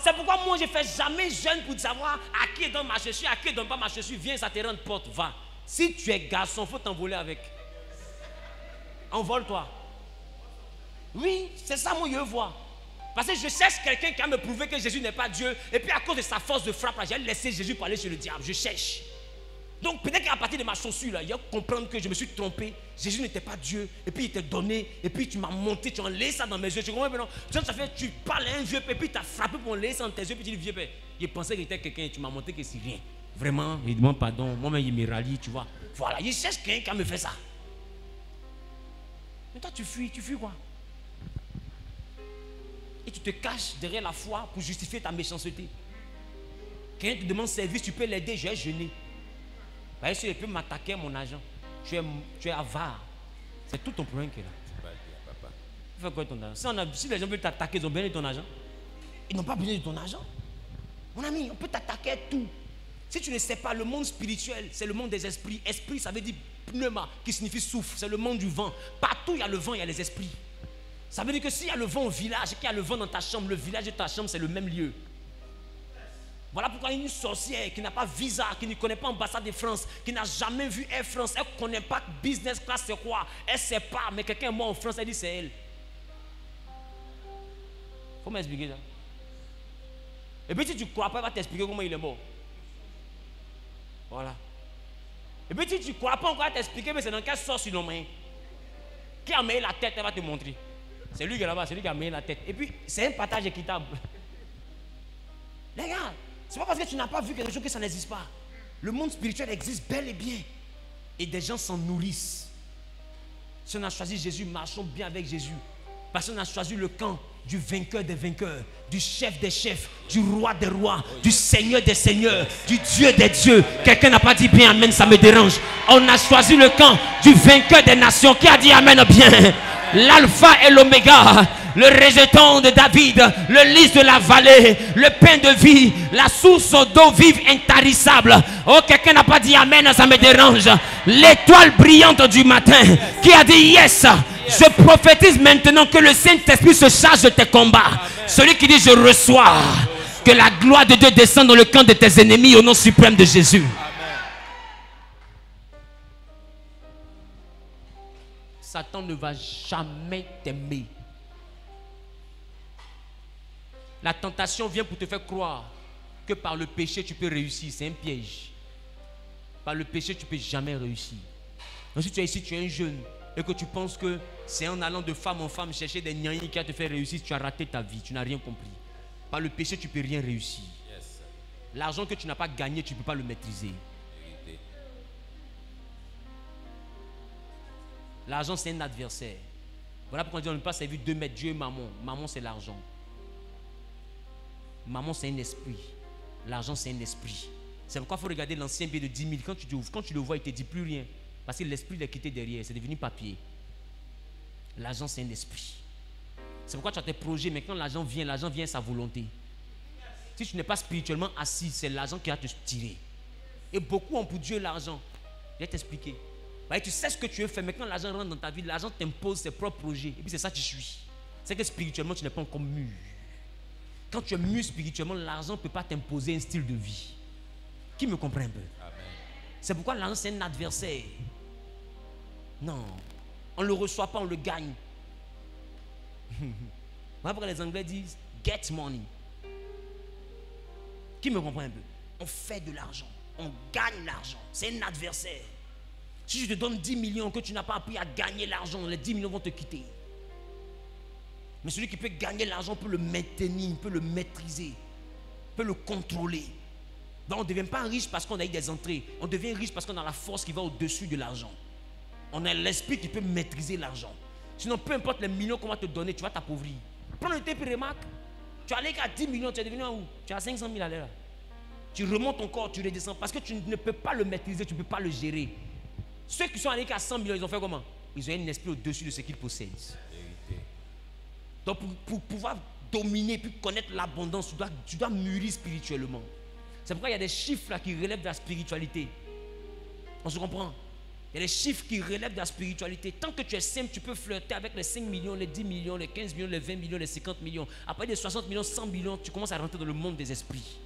C'est pourquoi moi je ne fais jamais jeûne pour savoir à qui donne ma chaussure, à qui donne pas ma chaussure. Viens, ça te rend porte, va. Si tu es garçon, il faut t'envoler avec. Envole-toi. Oui, c'est ça moi je veux voir. Parce que je cherche quelqu'un qui va me prouver que Jésus n'est pas Dieu. Et puis à cause de sa force de frappe, j'ai laissé Jésus pour aller chez le diable. Je cherche. Donc peut-être qu'à partir de ma chaussure, là, il y a comprendre que je me suis trompé. Jésus n'était pas Dieu. Et puis il t'a donné. Et puis tu m'as monté, tu as enlevé ça dans mes yeux. Tu comprends maintenant? Ça fait tu parles à un vieux père. Et puis tu as frappé pour enlever ça dans tes yeux. Puis tu dis vieux père, je pensais qu'il était quelqu'un. Et tu m'as montré que c'est rien. Vraiment, il demande pardon. Moi-même, il me rallie, tu vois. Voilà, il cherche quelqu'un qui me fait ça. Mais toi, tu fuis quoi? Et tu te caches derrière la foi pour justifier ta méchanceté. Quelqu'un te demande service, tu peux l'aider, j'ai jeûné. Parce que il peut m'attaquer mon argent. Tu es avare. C'est tout ton problème qui est là. Tu fais quoi de ton argent? Si les gens veulent t'attaquer, ils ont besoin de ton argent. Ils n'ont pas besoin de ton argent. Mon ami, on peut t'attaquer à tout. Si tu ne sais pas, le monde spirituel, c'est le monde des esprits. Esprit, ça veut dire pneuma, qui signifie souffle. C'est le monde du vent. Partout il y a le vent, il y a les esprits. Ça veut dire que s'il y a le vent au village et qu'il y a le vent dans ta chambre, le village de ta chambre, c'est le même lieu. Voilà pourquoi une sorcière qui n'a pas visa, qui ne connaît pas l'ambassade de France, qui n'a jamais vu Air France, elle ne connaît pas business class c'est quoi, elle ne sait pas, mais quelqu'un est mort en France, elle dit c'est elle. Faut m'expliquer ça. Et puis si tu ne crois pas, elle va t'expliquer comment il est mort. Voilà. Et puis si tu ne crois pas encore, elle va t'expliquer, mais c'est dans quelle sorte sur nos mains. Qui a mis la tête, elle va te montrer. C'est lui qui est là-bas, c'est lui qui a mis la tête. Et puis c'est un partage équitable. Les gars, c'est pas parce que tu n'as pas vu quelque chose que ça n'existe pas. Le monde spirituel existe bel et bien. Et des gens s'en nourrissent. Si on a choisi Jésus, marchons bien avec Jésus. Parce qu'on a choisi le camp du vainqueur des vainqueurs, du chef des chefs, du roi des rois, du seigneur des seigneurs, du Dieu des dieux. Quelqu'un n'a pas dit bien amen, ça me dérange. On a choisi le camp du vainqueur des nations. Qui a dit amen bien? L'alpha et l'oméga, le rejeton de David, le lys de la vallée, le pain de vie, la source d'eau vive intarissable. Oh, quelqu'un n'a pas dit amen, ça me dérange. L'étoile brillante du matin. Qui a dit yes? Je prophétise maintenant que le Saint-Esprit se charge de tes combats. Amen. Celui qui dit je reçois, que la gloire de Dieu descende dans le camp de tes ennemis au nom suprême de Jésus. Amen. Satan ne va jamais t'aimer. La tentation vient pour te faire croire que par le péché tu peux réussir. C'est un piège. Par le péché tu ne peux jamais réussir. Donc si tu es ici, tu es un jeune et que tu penses que c'est en allant de femme en femme chercher des niais qui va te faire réussir, tu as raté ta vie, tu n'as rien compris. Par le péché, tu ne peux rien réussir. Yes. L'argent que tu n'as pas gagné, tu ne peux pas le maîtriser. Vérité. L'argent, c'est un adversaire. Voilà pourquoi on dit on ne peut pas servir deux maîtres, Dieu et maman. Maman, c'est l'argent. Maman, c'est un esprit. L'argent, c'est un esprit. C'est pourquoi il faut regarder l'ancien billet de 10 000. Quand tu le vois, il ne te dit plus rien. Parce que l'esprit l'a quitté derrière. C'est devenu papier. L'argent, c'est un esprit. C'est pourquoi tu as tes projets. Mais quand l'argent vient à sa volonté. Si tu n'es pas spirituellement assis, c'est l'argent qui va te tirer. Et beaucoup ont pour Dieu l'argent. Je vais t'expliquer. Tu sais ce que tu veux faire, mais quand l'argent rentre dans ta vie, l'argent t'impose ses propres projets. Et puis c'est ça que tu suis. C'est que spirituellement, tu n'es pas encore mûr. Quand tu es mûr spirituellement, l'argent ne peut pas t'imposer un style de vie. Qui me comprend un peu? Amen. C'est pourquoi l'argent, c'est un adversaire. Non. On ne le reçoit pas, on le gagne. Voilà pourquoi les Anglais disent get money. Qui me comprend un peu? On fait de l'argent. On gagne l'argent. C'est un adversaire. Si je te donne 10 millions que tu n'as pas appris à gagner l'argent, les 10 millions vont te quitter. Mais celui qui peut gagner l'argent peut le maintenir, peut le maîtriser, peut le contrôler. Donc on ne devient pas riche parce qu'on a eu des entrées. On devient riche parce qu'on a la force qui va au-dessus de l'argent. On a l'esprit qui peut maîtriser l'argent. Sinon, peu importe les millions qu'on va te donner, tu vas t'appauvrir. Prends le temps et remarque. Tu es allé qu'à 10 millions, tu es devenu où? Tu as 500 000 à l'heure. Tu remontes encore, tu redescends. Parce que tu ne peux pas le maîtriser, tu ne peux pas le gérer. Ceux qui sont allés qu'à 100 millions, ils ont fait comment? Ils ont un esprit au-dessus de ce qu'ils possèdent. Vérité. Donc pour pouvoir dominer, puis connaître l'abondance, tu dois mûrir spirituellement. C'est pourquoi il y a des chiffres là qui relèvent de la spiritualité. On se comprend? Il y a des chiffres qui relèvent de la spiritualité. Tant que tu es simple, tu peux flirter avec les 5 millions, les 10 millions, les 15 millions, les 20 millions, les 50 millions. Après les 60 millions, 100 millions, tu commences à rentrer dans le monde des esprits.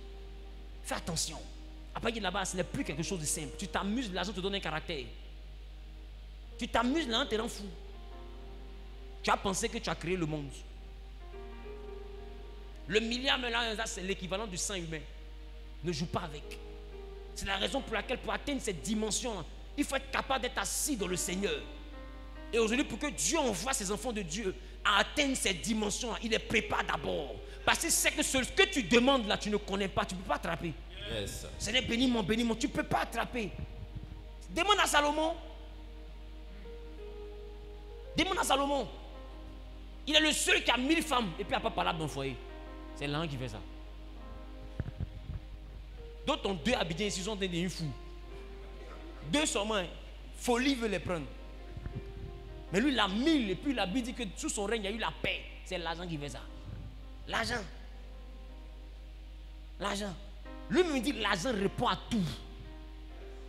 Fais attention. Après là-bas, ce n'est plus quelque chose de simple. Tu t'amuses, l'argent te donne un caractère. Tu t'amuses, l'argent te rend fou. Tu as pensé que tu as créé le monde. Le milliard, c'est l'équivalent du sang humain. Ne joue pas avec. C'est la raison pour laquelle, pour atteindre cette dimension, il faut être capable d'être assis dans le Seigneur. Et aujourd'hui, pour que Dieu envoie ses enfants de Dieu à atteindre cette dimension, il les prépare d'abord. Parce que c'est que ce que tu demandes là, tu ne connais pas, tu ne peux pas attraper. Yes. Seigneur, bénis-moi, bénis-moi, tu ne peux pas attraper. Demande à Salomon. Demande à Salomon. Il est le seul qui a 1000 femmes et puis il n'a pas parlé dans le foyer. C'est l'un qui fait ça. D'autres ont 2 habitants ici, ils sont devenus fous. 2 seulement, folie veut les prendre. Mais lui, il a 1000 et puis la Bible dit que sous son règne, il y a eu la paix. C'est l'argent qui fait ça. L'argent. L'argent. Lui me dit l'argent répond à tout.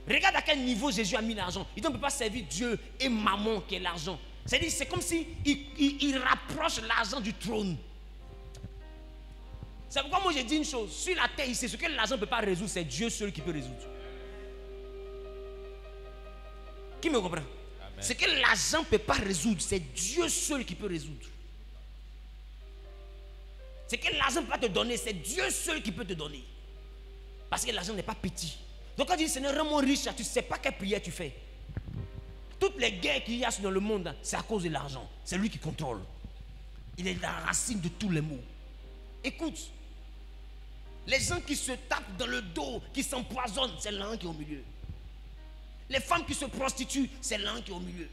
Regarde à quel niveau Jésus a mis l'argent. Il ne peut pas servir Dieu et maman qui est l'argent. C'est-à-dire, c'est comme si il rapproche l'argent du trône. C'est pourquoi moi j'ai dit une chose. Sur la terre ici, ce que l'argent ne peut pas résoudre, c'est Dieu seul qui peut résoudre. Qui me comprend? Amen. Ce que l'argent ne peut pas résoudre, c'est Dieu seul qui peut résoudre. Ce que l'argent ne peut pas te donner, c'est Dieu seul qui peut te donner. Parce que l'argent n'est pas petit. Donc quand tu dis Seigneur, rends-moi riche, tu ne sais pas quelle prière tu fais. Toutes les guerres qu'il y a dans le monde, c'est à cause de l'argent. C'est lui qui contrôle. Il est la racine de tous les maux. Écoute, les gens qui se tapent dans le dos, qui s'empoisonnent, c'est l'un qui est au milieu. Les femmes qui se prostituent, c'est l'un qui est au milieu.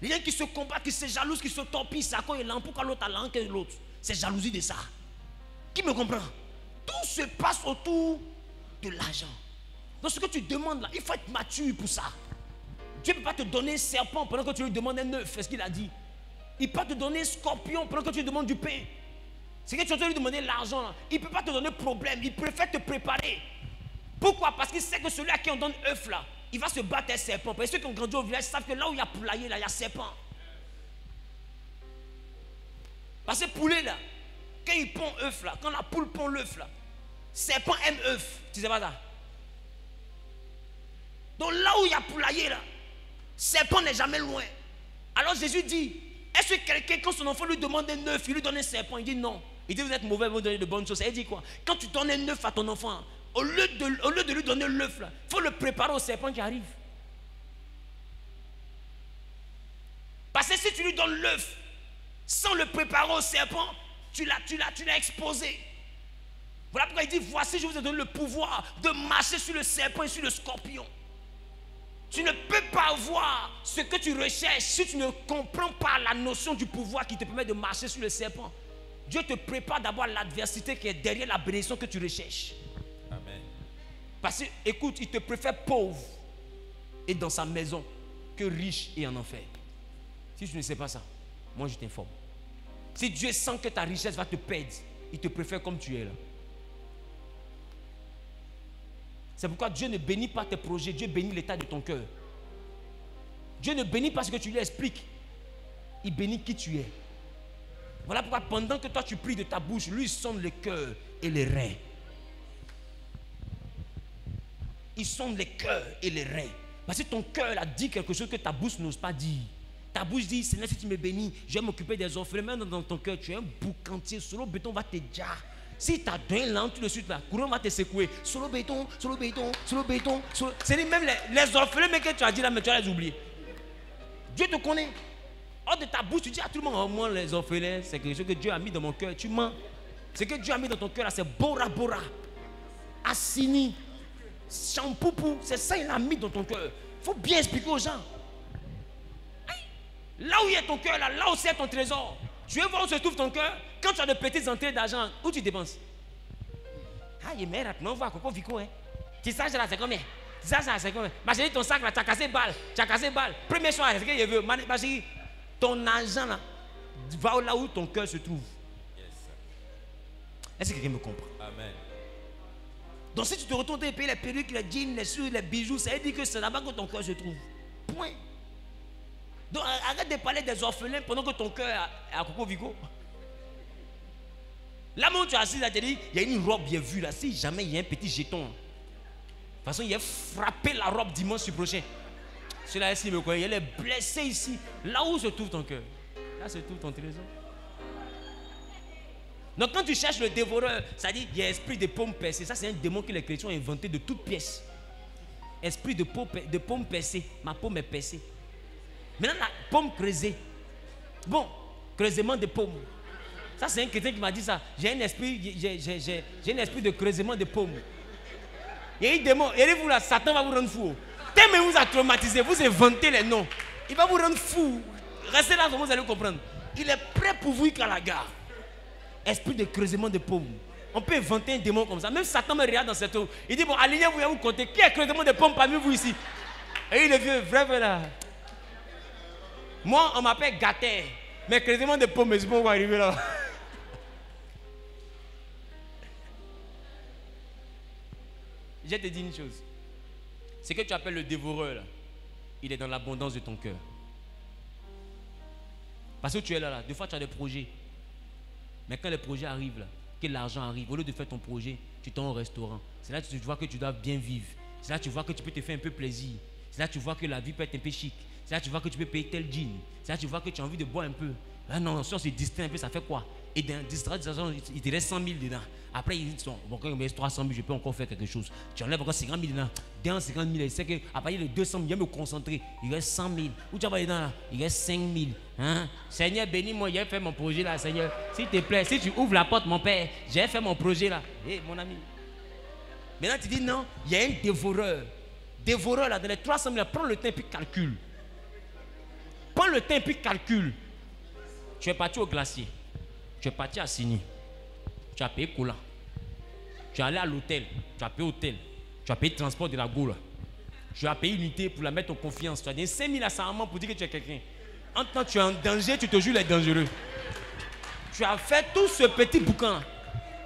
Les gens qui se combattent, qui se jalousent, qui se torpillent, c'est à cause de l'un. Pourquoi l'autre a l'un que l'autre? C'est jalousie de ça. Qui me comprend? Tout se passe autour de l'argent. Donc ce que tu demandes là, il faut être mature pour ça. Dieu ne peut pas te donner un serpent pendant que tu lui demandes un œuf. C'est ce qu'il a dit. Il peut te donner un scorpion pendant que tu lui demandes du pain. C'est que tu dois lui demander l'argent là. Il ne peut pas te donner problème. Il préfère te préparer. Pourquoi? Parce qu'il sait que celui à qui on donne œuf là, il va se battre un serpent. Parce que ceux qui ont grandi au village savent que là où il y a poulailler là, il y a serpent. Parce que poulet là, quand il pond œuf là, quand la poule pond l'œuf là, serpent aime œuf. Tu sais pas ça? Donc là où il y a poulailler là, serpent n'est jamais loin. Alors Jésus dit, est-ce que quelqu'un, quand son enfant lui demande un œuf, il lui donne un serpent? Il dit non. Il dit vous êtes mauvais, vous donnez de bonnes choses. Il dit quoi? Quand tu donnes un œuf à ton enfant, au lieu de lui donner l'œuf là, il faut le préparer au serpent qui arrive. Parce que si tu lui donnes l'œuf sans le préparer au serpent, tu l'as exposé. Voilà pourquoi il dit, voici, je vous ai donné le pouvoir de marcher sur le serpent et sur le scorpion. Tu ne peux pas avoir ce que tu recherches si tu ne comprends pas la notion du pouvoir qui te permet de marcher sur le serpent. Dieu te prépare d'abord l'adversité qui est derrière la bénédiction que tu recherches. Amen. Parce que, écoute, il te préfère pauvre et dans sa maison que riche et en enfer. Si tu ne sais pas ça, moi je t'informe. Si Dieu sent que ta richesse va te perdre, il te préfère comme tu es là. C'est pourquoi Dieu ne bénit pas tes projets, Dieu bénit l'état de ton cœur. Dieu ne bénit pas ce que tu lui expliques, il bénit qui tu es. Voilà pourquoi pendant que toi tu pries de ta bouche, lui sonde le cœur et les reins. Il sonde les cœurs et les reins. Parce que ton cœur a dit quelque chose que ta bouche n'ose pas dire. Ta bouche dit, Seigneur, si tu me bénis, je vais m'occuper des orphelins. Même dans ton cœur, tu es un boucantier. Solo béton va te dire. Si tu as donné l'an tout de suite, la couronne va te secouer. Solo béton, solo béton, solo béton. C'est même les orphelins mais que tu as dit là, mais tu vas les oublier. Dieu te connaît. Hors de ta bouche, tu dis à tout le monde, oh, moi les orphelins, c'est quelque chose que Dieu a mis dans mon cœur. Tu mens. Ce que Dieu a mis dans ton cœur là, c'est Bora Bora, Assini, Champoupou. C'est ça qu'il a mis dans ton cœur. Il faut bien expliquer aux gens. Là où il y a ton cœur, là où c'est ton trésor. Tu veux voir où se trouve ton cœur? Quand tu as de petites entrées d'argent, où tu dépenses? Ah, il est meilleur, non, voir Coco Vico, hein. Tu sais, là, c'est combien? Tu sais, ça, c'est combien? Ma chérie, ton sac, là, tu as cassé balle. Tu as cassé balle. Premier soir, c'est ce qu'il veut. Ma chérie, ton argent, là, va là où ton cœur se trouve. Yes. Est-ce que quelqu'un me comprend? Amen. Donc, si tu te retournes et payer les perruques, les jeans, les souliers, les bijoux, ça veut dire que c'est là-bas que ton cœur se trouve. Point. Donc arrête de parler des orphelins pendant que ton cœur est à Coco Vico. Là où tu es assis, là, tu dis, il y a une robe bien vue là. Si jamais il y a un petit jeton, de toute façon, il a frappé la robe dimanche prochain. Celui-là, s'il me connaît, il est blessé ici. Là où se trouve ton cœur, là se trouve ton trésor. Donc quand tu cherches le dévoreur, ça dit, il y a esprit de pomme percée. Ça, c'est un démon que les chrétiens ont inventé de toutes pièces. Esprit de pomme percée. Ma pomme est percée. Maintenant, la pomme creusée. Bon, creusement de pommes. Ça, c'est un chrétien qui m'a dit ça. J'ai un esprit de creusement de pommes. Il y a un démon. Et vous là, Satan va vous rendre fou. Tellement vous a traumatisé, vous inventez les noms. Il va vous rendre fou. Restez là, vous allez comprendre. Il est prêt pour vous à la gare. Esprit de creusement de pommes. On peut inventer un démon comme ça. Même Satan me regarde dans cette eau. Il dit, bon, alignez-vous et vous comptez. Qui est creusement de pommes parmi vous ici? Et il est vieux, vrai là. Moi, on m'appelle Gater. Mais creusement de pommes, je ne sais pas où arriver là. Je te dis une chose. Ce que tu appelles le dévoreur, là, il est dans l'abondance de ton cœur. Parce que tu es là. Des fois, tu as des projets. Mais quand les projets arrivent, là, que l'argent arrive, au lieu de faire ton projet, tu t'en au restaurant. C'est là que tu vois que tu dois bien vivre. C'est là que tu vois que tu peux te faire un peu plaisir. C'est là que tu vois que la vie peut être un peu chic. C'est là que tu vois que tu peux payer tel jean. C'est là que tu vois que tu as envie de boire un peu. Ah non, si on se distrait un peu, ça fait quoi? Et dans distraction, il te reste 100 000 dedans. Après, ils disent, bon, quand il me reste 300 000, je peux encore faire quelque chose. Tu enlèves encore 50 000 dedans. Dans 50 000, il sait qu'à partir de 200 000, il va me concentrer. Il reste 100 000. Où tu vas dedans là? Il reste 5 000. Hein? Seigneur, bénis-moi, j'ai fait mon projet là, Seigneur. S'il te plaît, si tu ouvres la porte, mon père, j'ai fait mon projet là. Hé, mon ami. Maintenant, tu dis non, il y a un dévoreur. Dévoreur là, dans les 300 000, prends le temps et puis calcule. Prends le temps et puis calcule. Tu es parti au glacier. Tu es parti à Signy. Tu as payé cola. Tu es allé à l'hôtel. Tu as payé hôtel. Tu as payé transport de la goule. Tu as payé unité pour la mettre en confiance. Tu as donné 5 000 à sa maman pour dire que tu es quelqu'un. En tant que tu es en danger, tu te jures les dangereux. Tu as fait tout ce petit boucan.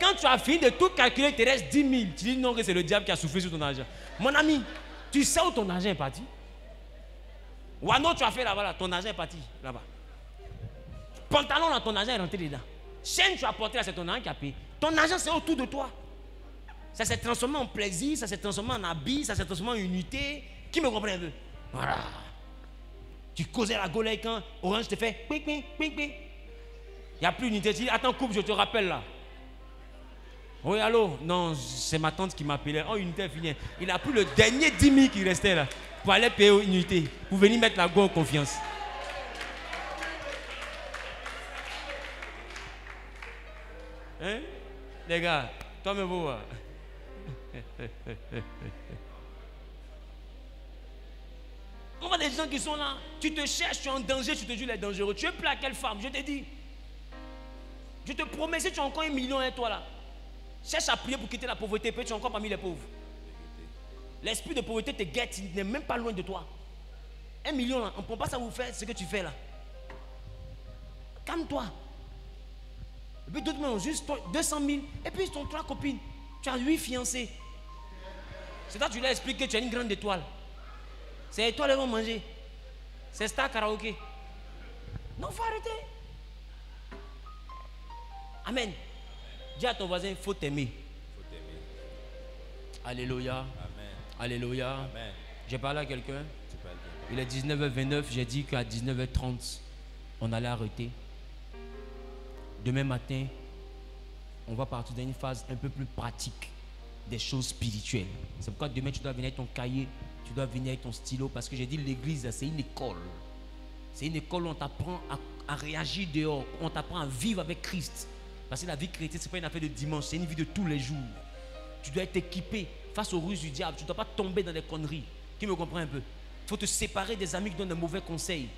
Quand tu as fini de tout calculer, il te reste 10 000. Tu dis non que c'est le diable qui a soufflé sur ton argent. Mon ami, tu sais où ton argent est parti? Wano, tu as fait là-bas, là, ton argent est parti là-bas. Pantalon, là, ton argent est rentré dedans. Chaîne, tu as porté là, c'est ton argent qui a payé. Ton argent, c'est autour de toi. Ça s'est transformé en plaisir, ça s'est transformé en habit, ça s'est transformé en unité. Qui me comprend un peu? Voilà. Tu causais la gueule quand Orange te fait ping, ping, ping, ping. Il n'y a plus d'unité. Tu dis, attends, coupe, je te rappelle là. Oui, allô? Non, c'est ma tante qui m'appelait. Oh, unité est finie. Il a pris le dernier 10 000 qui restait là pour aller payer une unité, pour venir mettre la gueule en confiance. Hein? Les gars, Toi, me vois. On voit des gens qui sont là. Tu te cherches, tu es en danger, tu te dis, il est dangereux. Tu es plus à quelle femme? Je te dis. Je te promets, si tu as encore 1 million, hein, toi là, cherche à prier pour quitter la pauvreté, peut-être tu es encore parmi les pauvres. L'esprit de pauvreté te guette, il n'est même pas loin de toi. 1 million là, on ne peut pas ça vous faire ce que tu fais là. Calme-toi. Et puis d'autres ont juste 200 000. Et puis ton 3 copines. Tu as 8 fiancés. C'est toi tu leur expliques que tu as une grande étoile. Ces étoiles elles vont manger. C'est Star Karaoké. Non, il faut arrêter. Amen. Dis à ton voisin, il faut t'aimer. Alléluia. Amen. Alléluia. Amen. J'ai parlé à quelqu'un. Tu parles bien. Il est 19h29. J'ai dit qu'à 19h30, on allait arrêter. Demain matin, on va partir dans une phase un peu plus pratique des choses spirituelles. C'est pourquoi demain, tu dois venir avec ton cahier, tu dois venir avec ton stylo, parce que j'ai dit l'église, c'est une école. C'est une école où on t'apprend à réagir dehors, où on t'apprend à vivre avec Christ. Parce que la vie chrétienne, ce n'est pas une affaire de dimanche, c'est une vie de tous les jours. Tu dois être équipé face aux ruses du diable. Tu ne dois pas tomber dans des conneries. Qui me comprend un peu? Il faut te séparer des amis qui donnent de mauvais conseils,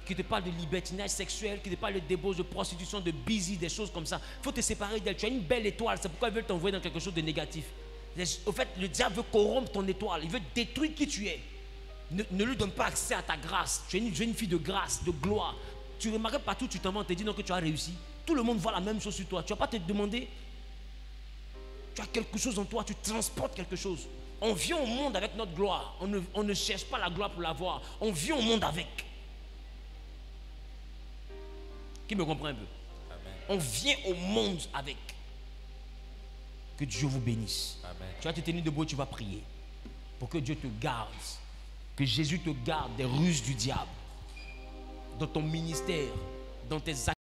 qui te parlent de libertinage sexuel, qui te parlent de débauche, de prostitution, de busy, des choses comme ça. Il faut te séparer d'elles. Tu as une belle étoile, c'est pourquoi ils veulent t'envoyer dans quelque chose de négatif. Au fait, le diable veut corrompre ton étoile, il veut détruire qui tu es. Ne lui donne pas accès à ta grâce. Tu es une jeune fille de grâce, de gloire. Tu remarques partout, tu t'en vas, on te dit non que tu as réussi. Tout le monde voit la même chose sur toi. Tu ne vas pas te demander. Tu as quelque chose en toi, tu transportes quelque chose. On vient au monde avec notre gloire. On ne cherche pas la gloire pour l'avoir. On vient au monde avec. Qui me comprend un peu? Amen. On vient au monde avec. Que Dieu vous bénisse. Amen. Tu vas te tenir debout, tu vas prier. Pour que Dieu te garde. Que Jésus te garde des ruses du diable. Dans ton ministère, dans tes actes.